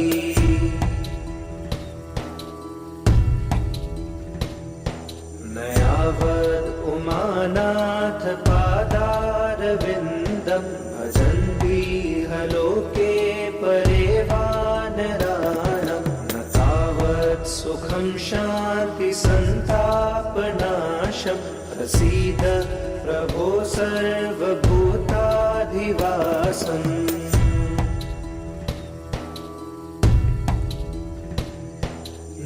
नयावद् उमानाथ पादारविन्दं भजन्ति लोके परे वानराणां न तावत् सुखं शान्ति सन्तापनाशं प्रसीद प्रभो सर्वभूताधिवासम्।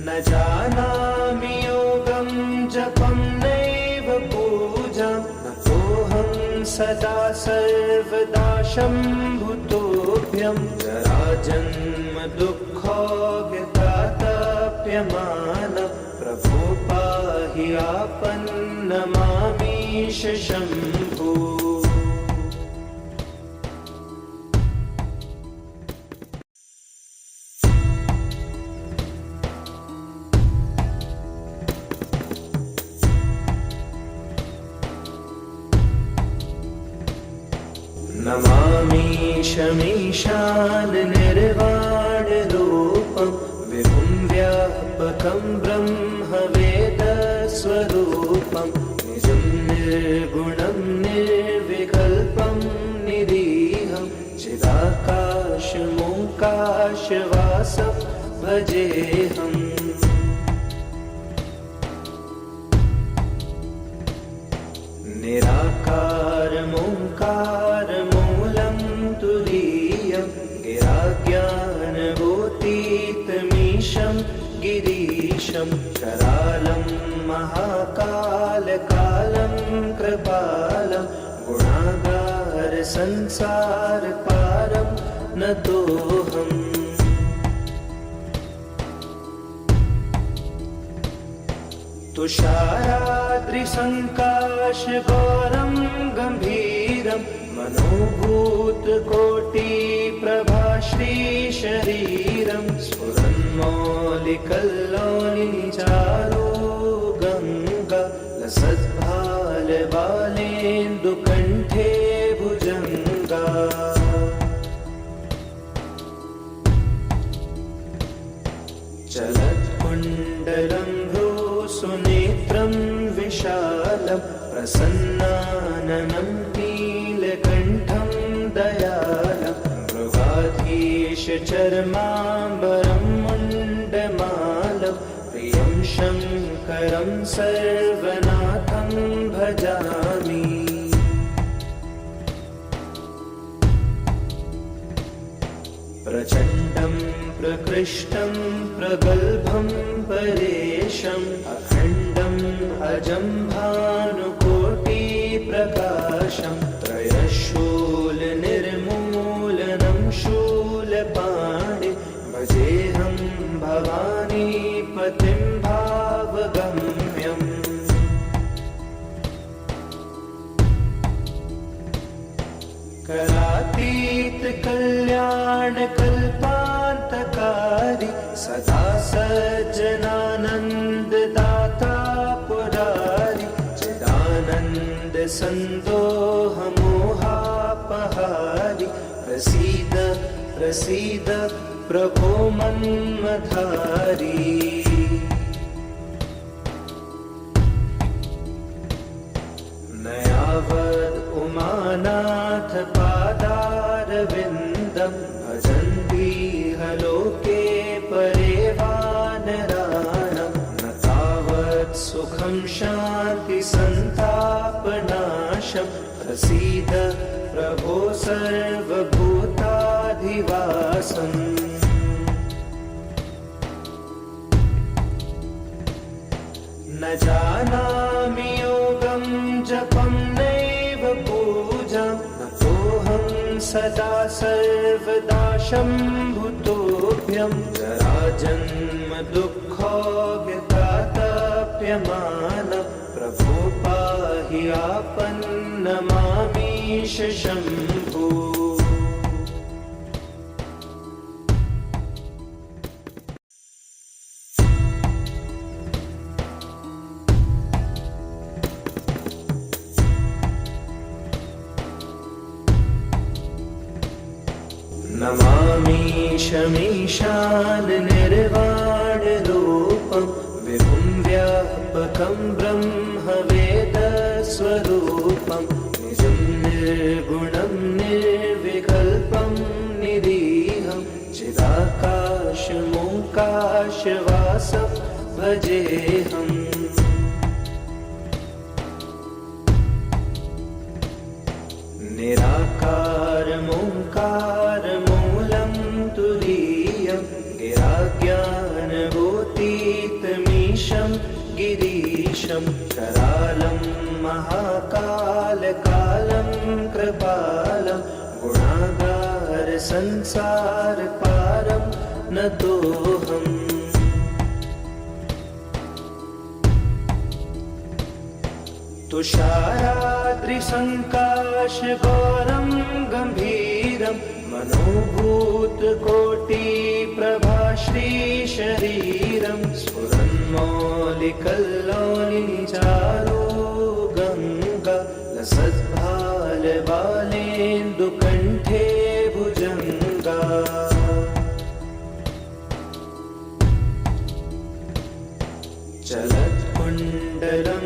न जानामि योगं जपं नैव पूजां नतोऽहं सदा सर्वदा शम्भुतोऽभ्यं जराजन्म दुःखोऽज्ञतातप्यमान प्रभो पाहि आपन्नमामीश शम्भो। नमामीशमीशान निर्वाणरूपं विभुं व्यापकं ब्रह्मवेदस्वरूपं निजं निर्गुणं निर्विकल्पं निरीहं चिदाकाशमोकाशवासं भजेऽहम्। निराकारमोङ्कारमूलं तुरीयं गिराज्ञानभूतीतमीशं गिरीशं करालं महाकालकालं कृपालं गुणागारसंसारपारं नतोऽहम्। तुषाराद्रिसङ्काशगौरं गम्भीरं मनोभूतकोटिप्रभाश्रीशरीरं स्फुरन्मौलिकल्लोलिनिचारो गङ्गा लसद्भालबालेन्दुकण्ठे भुजङ्गा। चलत्कुण्डलं सुनेत्रं विशालं प्रसन्नाननं नीलकण्ठं दयालं मृगाधीशचर्माम्बरं मुण्डमालं प्रियं शङ्करं सर्वनाथं भजामि। प्रचण्डं प्रकृष्टं प्रगल्भं परेशम् अखण्डम् अजं भानुकोटिप्रकाशं त्रयशूलनिर्मूलनं शूलपाणि भजेऽहं भवानीपतिं भावगम्यम्। करातीत कल्याण कल्पान्तकारी सदा सज्जनानन्ददाता पुरारी चिदानन्द सन्दोह मोहापहारी प्रसीद प्रसीद प्रभो मन्मथारी। नयावद् उमानाथ पादारविन्द सुखं शान्ति सन्तापनाशं प्रसीद प्रभो सर्वभूताधिवासम् न जानामि योगं जपं नैव पूजां नतोऽहं सदा सर्वदा शम्भुतोऽभ्यं जराजन्म दुःखोऽव्यतातप्यमान प्रभो पाहि आपन्नमामीश शम्भो नमामीशमीशान निर्वाणरूपं विभुं व्यापकं ब्रह्मवेदस्वरूपं निजं निर्गुणं निर्विकल्पं निरीहं चिदाकाशमोकाशवासं भजेऽहम् निराकारमोङ्कारमूलं तुरीयं गिराज्ञानभूतीतमीशं गिरीशं करालं महाकालकालं कृपालं गुणागारसंसारपारं नतोऽहम् तुषाराद्रिसङ्काशगौरं गम्भीरं मनोभूतकोटिप्रभाश्रीशरीरं स्फुरन्मौलिकल्लोलिनिचारो गङ्गा लसद्भालबालेन्दुकण्ठे भुजङ्गा चलत्कुण्डलं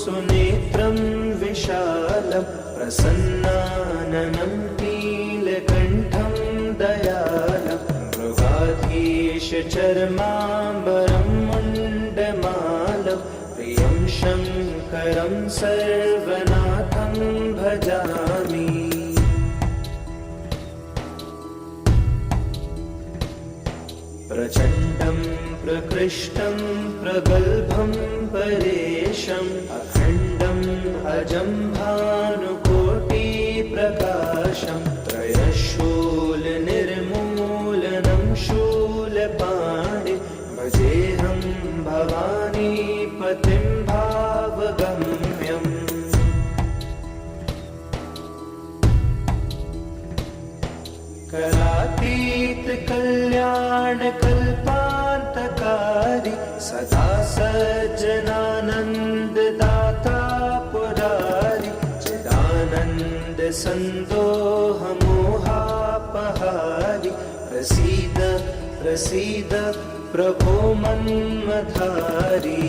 सुनेत्रं विशालं प्रसन्नाननं नीलकण्ठं दयालं मृगाधीशचर्माम्बरं मुण्डमालं प्रियं शङ्करं सर्वनाथं भजामि प्रचण्डं प्रकृष्टं प्रगल्भं परेशम् अखण्डम् अजं भानुकोटिप्रकाशं त्रयशूलनिर्मूलनं शूलपाणि भजेऽहं भवानीपतिं भावगम्यम् करातीतकल्याणकल्पान्तकारी सदा सज्जनानन्ददाता पुरारि चिदानन्दसन्दोहमोहापहारि प्रसीद प्रसीद प्रभो मन्मथारी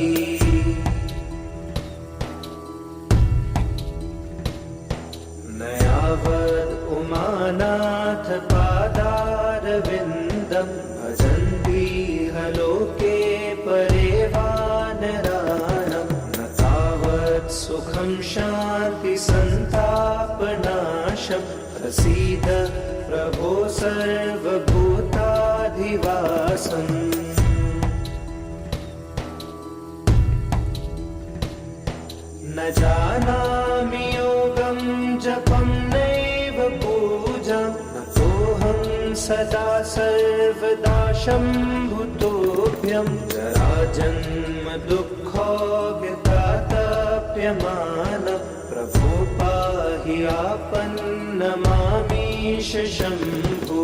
उमानाथ पादारविन्दं भजन्तीह लोके परे वानराणं न तावत् सुखं शान्ति सन्तापनाशं प्रसीद प्रभो सर्वभूताधिवासम् न जानामि योगं जपं नैव पूजां नतोऽहं सदा सर्वदा शम्भुतोऽभ्यं जराजन्म दुःखोऽव्यतातप्यमान प्रभो पाहि आपन्नमामीश शम्भो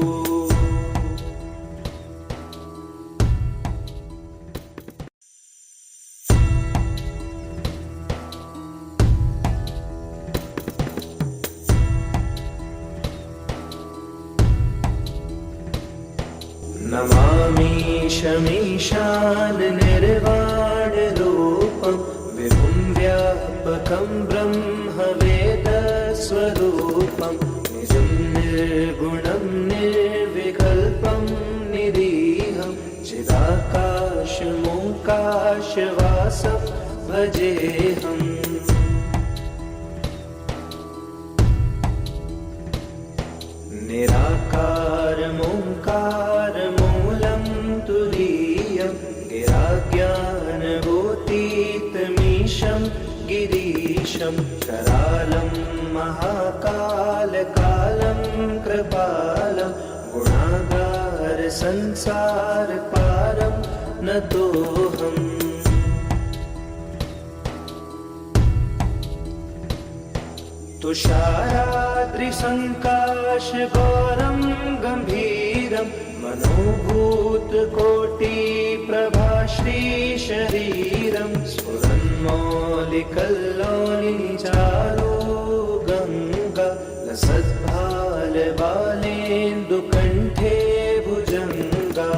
नमामीशमीशान निर्वाणरूपं विभुं व्यापकं ब्रह्मवेदस्वरूपं निजं निर्गुणं निर्विकल्पं निरीहं चिदाकाशमोकाशवासं भजेऽहम्। निराकारमोङ्कारमूलं तुरीयं गिराज्ञानभूतितमीशं गिरीशं करालं महाकालकालं कृपालं गुणागारसंसारपारं नतोऽहम्। तुषाराद्रिसङ्काशगौरं गम्भीरं मनोभूतकोटिप्रभाश्रीशरीरं स्फुरन्मौलिकल्लोलिचारो गङ्गा लसद्भालबालेन्दुकण्ठे भुजङ्गा।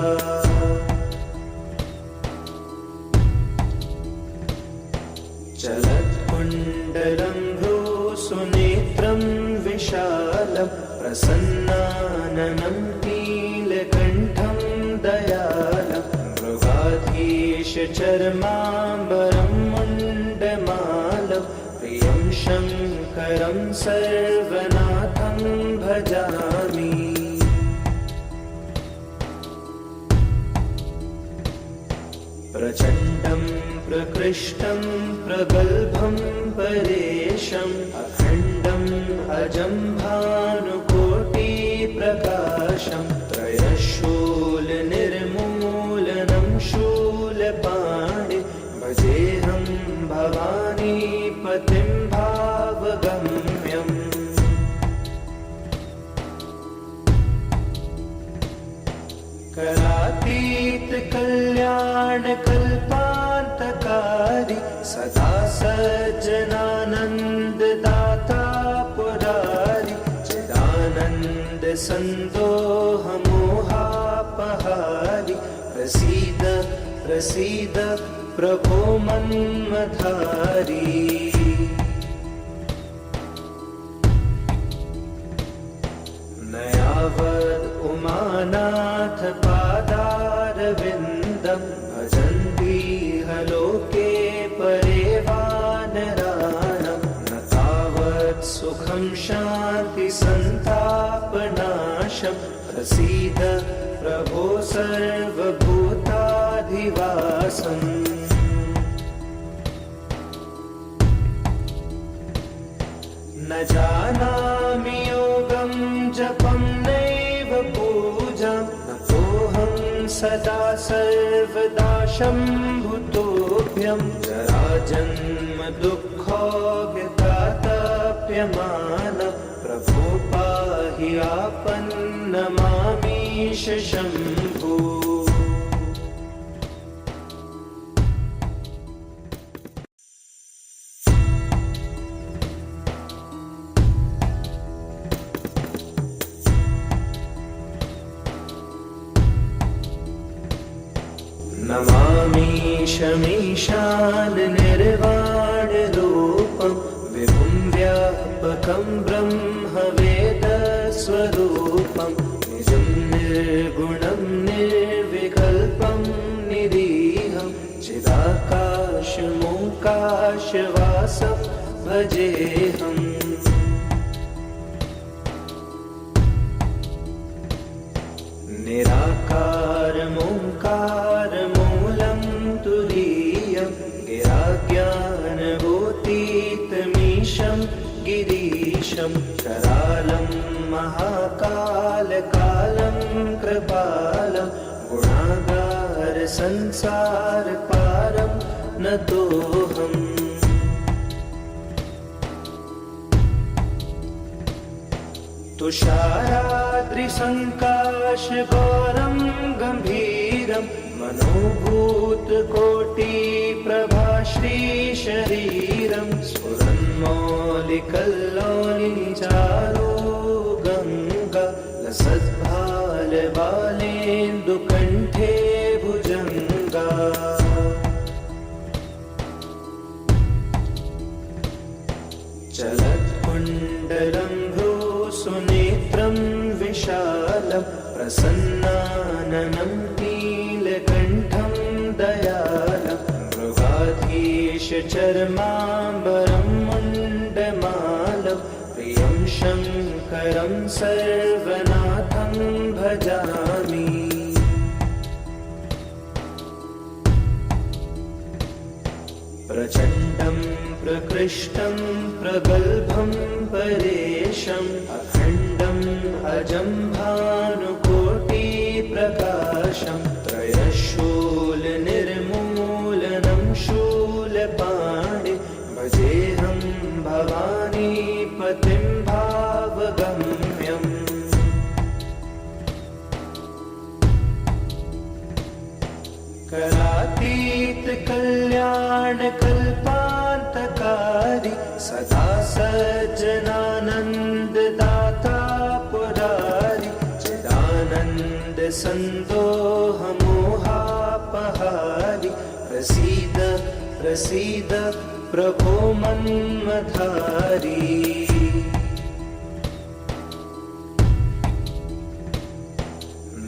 चलत्कुण्डलं सुनेत्रं विशालं प्रसन्नाननं नीलकण्ठं दयालं मृगाधीशचर्माम्बरं मुण्डमालं प्रियं शङ्करं सर्वनाथं भजामि। प्रचण्डं प्रकृष्टं प्रगल्भं परेशम् अखण्डम् अजं भानुकोटिप्रकाशं त्रयशूलनिर्मूलनं शूलपाणि भजेऽहं भवानीपतिं भावगम्यम्। करातीतकल्याणकल्पान्तकारी सदा सज्जनानन्ददाता पुरारि चिदानन्दसन्दोहमोहापहारि प्रसीद प्रसीद प्रभो मन्मथारी। न यावद् उमानाथ पादारविन्दं भजन्तीह लोके परे वानराणां न तावत् सुखं शान्तिसन्तापनाशं प्रसीद प्रभो सर्वभूताधिवासम्। न जानामि योगं जपं नैव पूजां नतोऽहं सदा सर्वदा शम्भुतोऽभ्यं जराजन्म दुःखोऽव्यतातप्यमानं प्रभो पाहि आपन्नमामीश शम्भो। नमामीशमीशान निर्वाणरूपं विभुं व्यापकं ब्रह्मवेदस्वरूपं निजं निर्गुणं निर्विकल्पं निरीहं चिदाकाशमोकाशवासं भजेऽहम्। निराकारमोङ्कारमूलं तुरीयं गिराज्ञानभूतितमीशं गिरीशं करालं महाकालकालं कृपालं गुणागारसंसारपारं नतोऽहम्। तुषाराद्रिसङ्काशगौरं गम्भीरं मनोभूतकोटिप्रभाश्रीशरीरं स्फुरन्मौलिकल्लोलिचारो गङ्गा लसद्भालबालेन्दुकण्ठे भुजङ्गा। चलत्कुण्डलं सुनेत्रं विशालं प्रसन्नाननं नीलकण्ठं दयालं मृगाधीश चर्माम्बरं मुण्डमालं प्रियं शङ्करं सर्वनाथं भजामि। प्रचण्डं प्रकृष्टं प्रगल्भं परेशम् अखण्डम् अजं भानुकोटिप्रकाशं त्रयशूलनिर्मूलनं शूलपाणि भजेऽहं भवानीपतिं भावगम्यम्। करातीत कल्याण कल्पान्तकारी सदा सज्जनानन्ददाता पुरारी चिदानन्द सन्दोह मोहापहारी प्रसीद प्रसीद प्रभो मन्मथारी।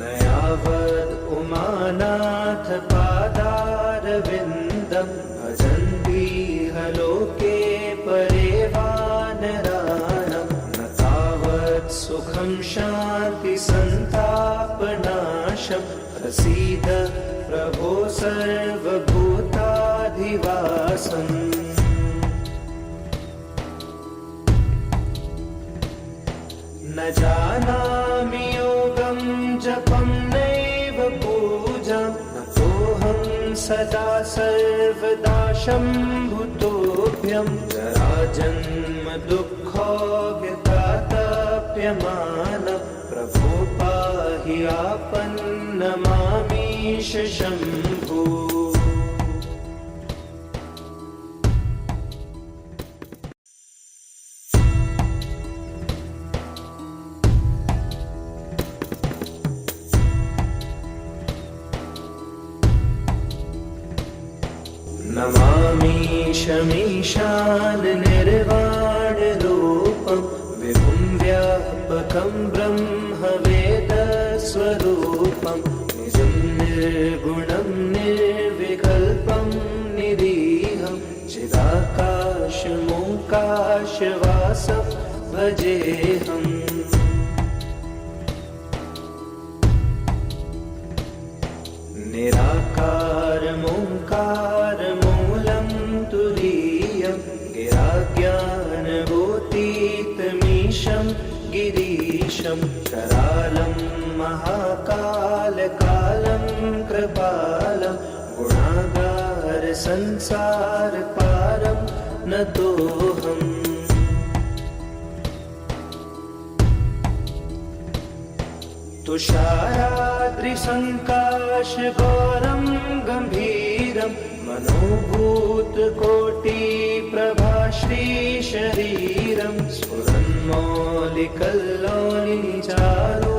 नयावद् उमानाथ पादारविन्दं भजन्तीह लोके परे वानराणां न तावत् सुखं शान्ति सन्तापनाशं प्रसीद प्रभो सर्वभूताधिवासम्। न जानामि योगं जपं नैव पूजां नतोऽहं सदा सर्वदा शम्भुतोऽभ्यं जराजन्म दुःखोऽव्यतातप्यमान प्रभो पाहि आपन्नमामीश शम्भो। नमामीशमीशान निर्वाणरूपं विभुं व्यापकं ब्रह्मवेदस्वरूपं निजं निर्गुणं निर्विकल्पं निरीहं चिदाकाशमोकाशवासं भजेऽहम्। निराकारमोङ्कारमूलं तुरीयं गिराज्ञानभूतीतमीशं गिरीशं करालं महाकालकालं कृपालं गुणागार संसारपारं नतोऽहम्। तुषाराद्रिसङ्काशघोरं गम्भीरं मनोभूतकोटिप्रभाश्रीशरीरं स्फुरन्मौलिकल्लोलिचारो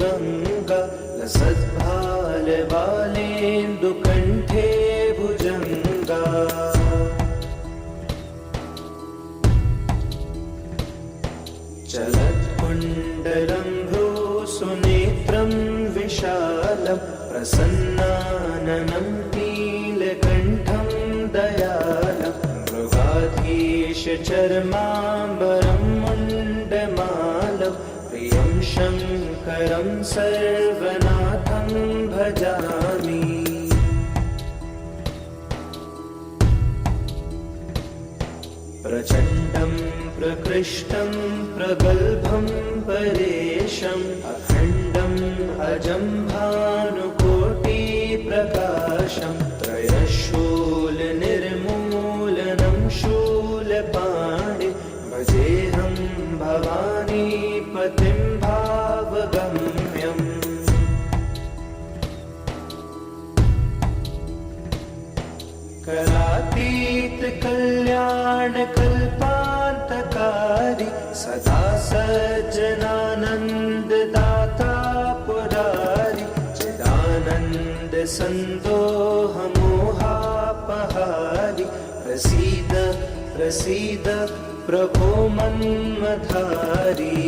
गङ्गा लसद्भालबालेन्दुकण्ठे भुजङ्गा। चलत्कुण्डलं सुनेत्रं विशालं प्रसन्नाननं नीलकण्ठं दयालं मृगाधीश चर्माम्बरं मुण्डमालं प्रियं शङ्करं सर्वनाथं भजामि। प्रचण्डं प्रकृष्टं प्रगल्भं परेशम् अखण्डम् अजं भानुकोटिप्रकाशं त्रयशूलनिर्मूलनं शूलपाणि भजेऽहं भवानीपतिं भावगम्यम्। करातीत कल्याण कल्पान्तकारी सदा सज्जनानन्ददाता पुरारी चिदानन्द सन्दोह मोहापहारी प्रसीद प्रसीद प्रभो मन्मथारी।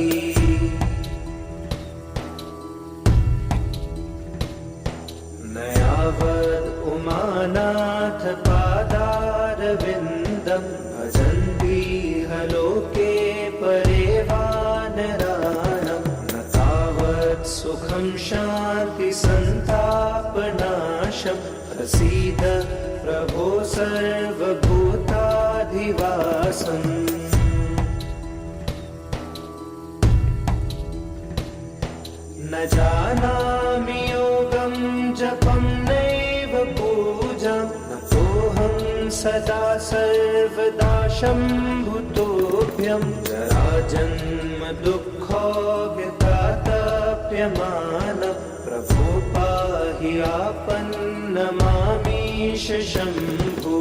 नयावद् उमानाथ पादार पादारविन्दं भजन्तीह लोके परे वानराणां न तावत् सुखं शान्तिसन्तापनाशं प्रसीद प्रभो सर्वभूताधिवासम् न जानामि योगं जपं नैव पूजां नतोऽहं सदा सर्वदा शम्भुतोऽभ्यं जराजन्म दुःखोऽव्यतातप्यमानं प्रभो पाहि आपन्नमामीश शम्भो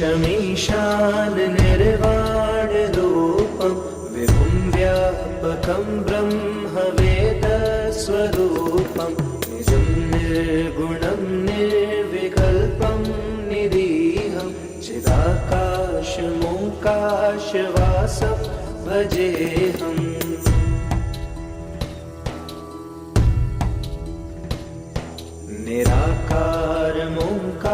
नमामीशमीशान निर्वाणरूपं विभुं व्यापकं ब्रह्मवेदस्वरूपं निजं निर्गुणं निर्विकल्पं निरीहं चिदाकाशमोकाशवासं भजेऽहम्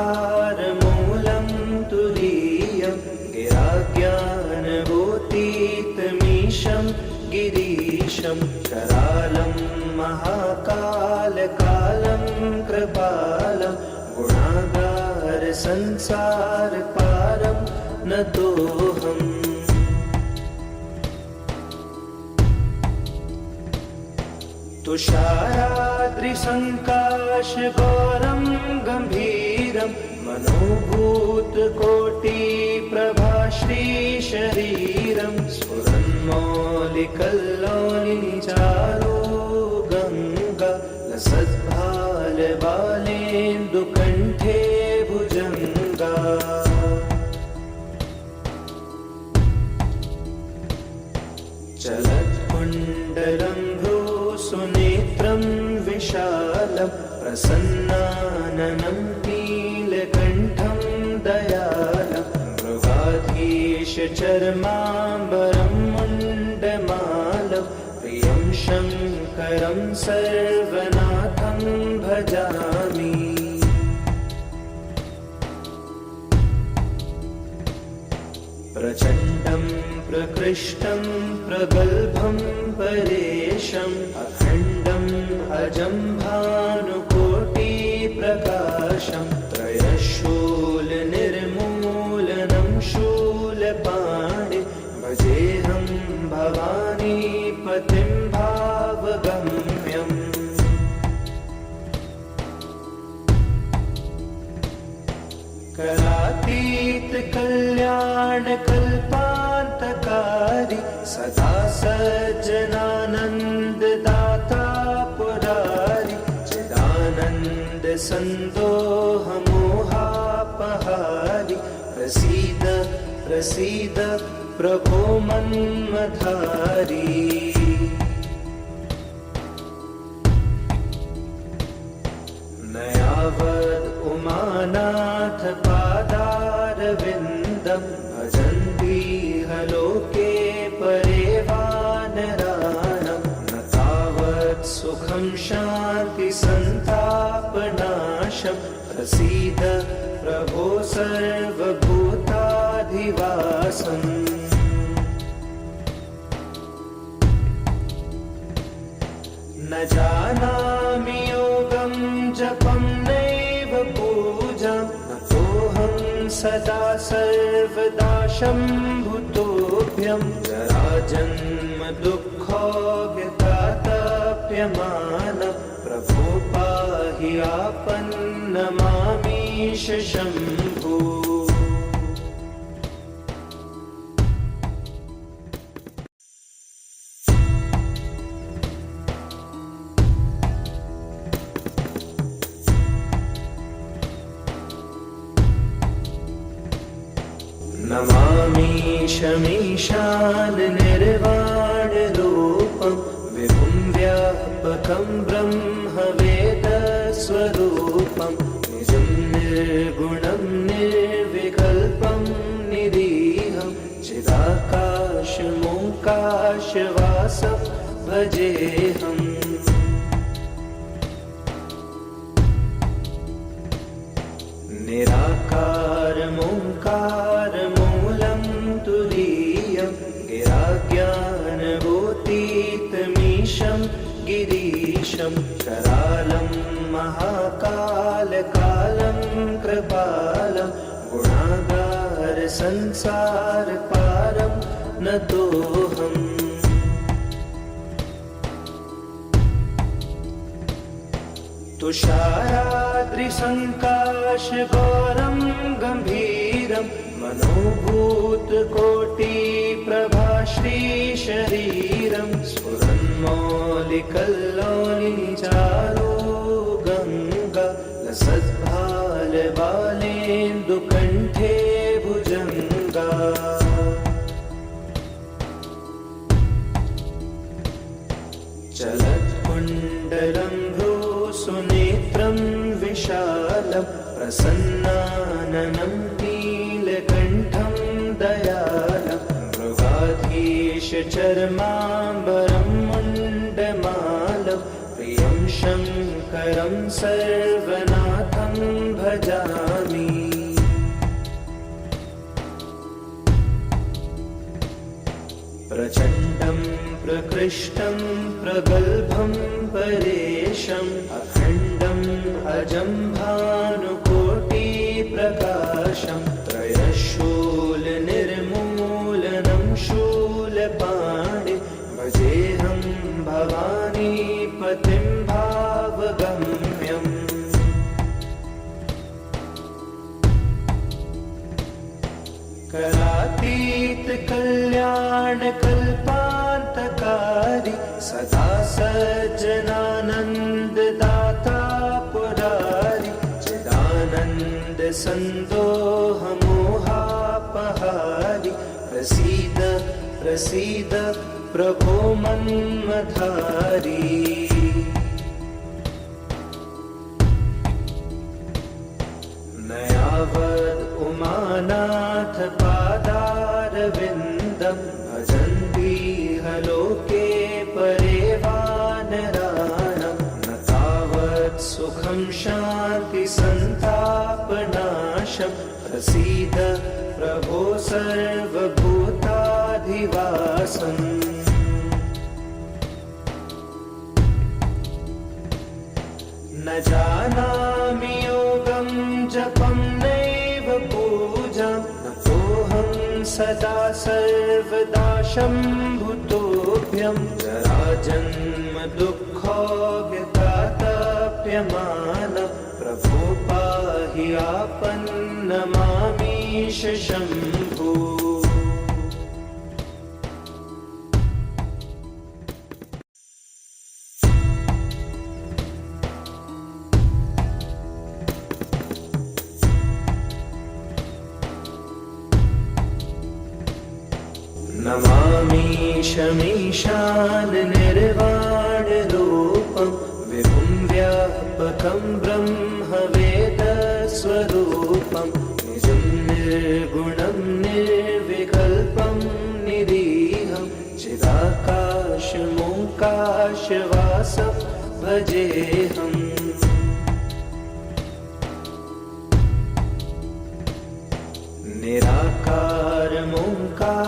निराकारमोङ्कारमूलं तुरीयं गिराज्ञानभूतीतमीशं गिरीशं करालं महाकालकालं कृपालं गुणागारसंसारपारं नतोऽहम् तुषाराद्रिसङ्काशगौरं गम्भीरं मनोभूतकोटिप्रभाश्रीशरीरं स्फुरन्मौलिकल्लोलिनिचारो गङ्गा लसद्भालबालेन्दुकण्ठे भुजङ्गा चलत्कुण्डलं सुनेत्रं विशालं प्रसन्नाननं नीलकण्ठं दयालं मृगाधीशचर्माम्बरं मुण्डमालं प्रियं शङ्करं सर्वनाथं भजामि प्रचण्डं प्रकृष्टं प्रगल्भं परेशम् अखण्डम् अजं भानुकोटिप्रकाशं त्रयशूलनिर्मूलनं शूलपाणि भजेऽहं भवानीपतिं भावगम्यम् करातीतकल्याणकल्पान्तकारी सदा सज्जनानन्ददाता पुरारि चिदानन्दसन्दोहमोहापहारि प्रसीद प्रसीद प्रभो मन्मथारी उमानाथ पादारविन्दं भजन्तीह लोके परे वानराणां न तावत् सुखं शान्तिसन्तापनाशं प्रसीद प्रभो सर्वभूताधिवासम् न जानामि योगं जपं नैव पूजां नतोऽहं सदा सर्वदा शम्भुतोऽभ्यं जराजन्म दुःखोऽव्यतातप्यमानं प्रभो पाहि आपन्नमामीश शम्भो नमामीशमीशान निर्वाणरूपं विभुं व्यापकं ब्रह्मवेदस्वरूपं निजं निर्गुणं निर्विकल्पं निरीहं चिदाकाशमोकाशवासं भजेऽहम्। निराकारमोङ्कारमूलं तुरीयं गिराज्ञानगोतीतमीशं गिरीशं करालं महाकालकालं कृपालं गुणागारसंसारपारं नतोऽहम्। तुषाराद्रिसङ्काशगौरं गम्भीरं मनोभूतकोटिप्रभाश्रीशरीरं स्फुरन्मौलिकल्लोलिचारो गङ्गा लसद्भालबालेन्दुकण्ठे भुजङ्गा। चलत्कुण्डलं सुनेत्रं विशालं प्रसन्नाननं नीलकण्ठं दयालं मृगाधीशचर्माम्बरं मुण्डमालं प्रियं शङ्करं सर्वनाथं भजामि। प्रचण्डं प्रकृष्टं प्रगल्भं परेशम् अखण्डम् अजं भानुकोटिप्रकाशं त्रयशूलनिर्मूलनं शूलपाणि भजेऽहं भवानीपतिं भावगम्यम्। कलातीतकल्याणकल्पान्तकारी सदा सज्जनानन्ददाता पुरारि चिदानन्दसन्दोहमोहापहारि प्रसीद प्रसीद प्रभो मन्मथारी। न यावद् उमानाथ पादारविन्दं भजन्तीह लोके परे वानराणां न तावत् सुखं शान्तिसन्तापनाशं प्रसीद प्रभो सर्वभूताधिवासम्। न जानामि योगं जपं नैव पूजां नतोऽहं सदा सर्वदा शम्भुतोऽभ्यं जराजन्म दुःखोऽव्यतातप्यमानं प्रभो पाहि आपन्नमामीश शम्भो। नमामीशमीशान निर्वाणरूपं विभुं व्यापकं ब्रह्मवेदस्वरूपं निजं निर्गुणं निर्विकल्पं निरीहं चिदाकाशमोकाशवासं भजेऽहम्।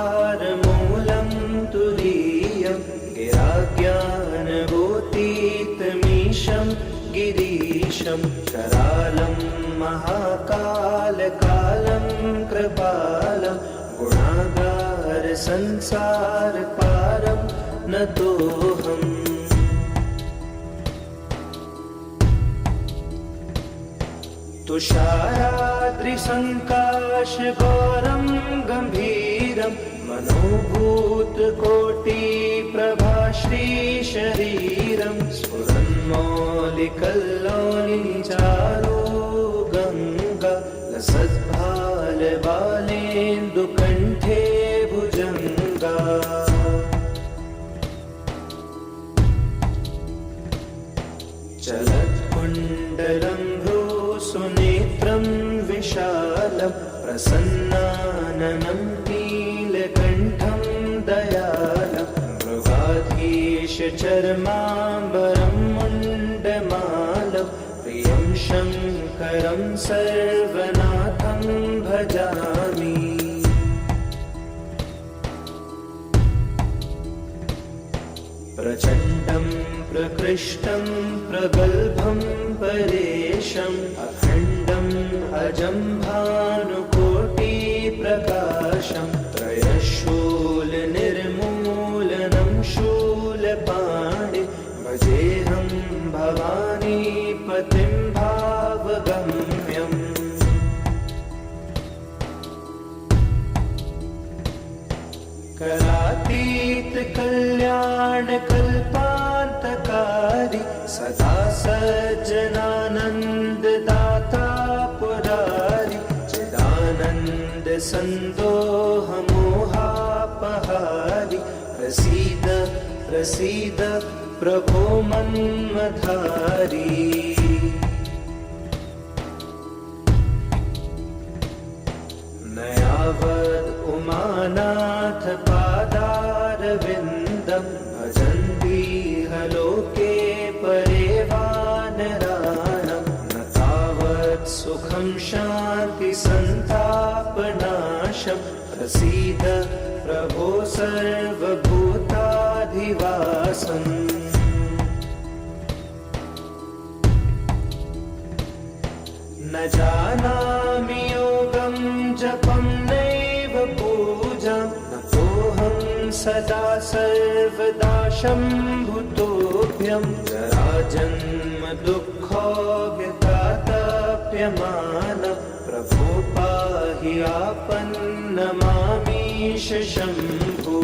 निराकारमोङ्कारमूलं तुरीयं गिराज्ञानगोतीतमीशं गिरीशं करालं महाकालकालं कृपालं गुणागारसंसारपारं नतोऽहम्। तुषाराद्रिसङ्काशगौरं गम्भीरं मनोभूतकोटिप्रभाश्रीशरीरं स्फुरन्मौलिकल्लोलिचारो गङ्गा लसद्भालबालेन्दुकण्ठे भुजङ्गा। चलत्कुण्डलं सुनेत्रं विशालं प्रसन्नाननं नीलकण्ठं दयालं मृगाधीशचर्माम्बरं मुण्डमालं प्रियं शङ्करं सर्वनाथं भजामि। प्रचण्डं प्रकृष्टं प्रगल्भं परेशम् अखण्डम् अजं भानुकोटिप्रकाशं त्रयशूलनिर्मूलनं शूलपाणि भजेऽहं भवानीपतिं भावगम्यम्। करातीत कल्याण कल्पान्तकारी सदा सज्जनानन्ददाता पुरारी चिदानन्द सन्दोह मोहापहारी प्रसीद प्रसीद प्रभो मन्मथारी। नयावद् उमानाथ पादारविन्दं भजन्तीह लोके परे वानराणां न तावत् सुखं शान्ति सन्तापनाशं प्रसीद प्रभो सर्वभूताधिवासम्। न जानामि योगं जपं नैव पूजां नतोऽहं सदा सर्वदा शम्भुतोऽभ्यं जराजन्म दुःखोऽव्यतातप्यमानं प्रभो पाहि आपन्नमामीश शम्भो।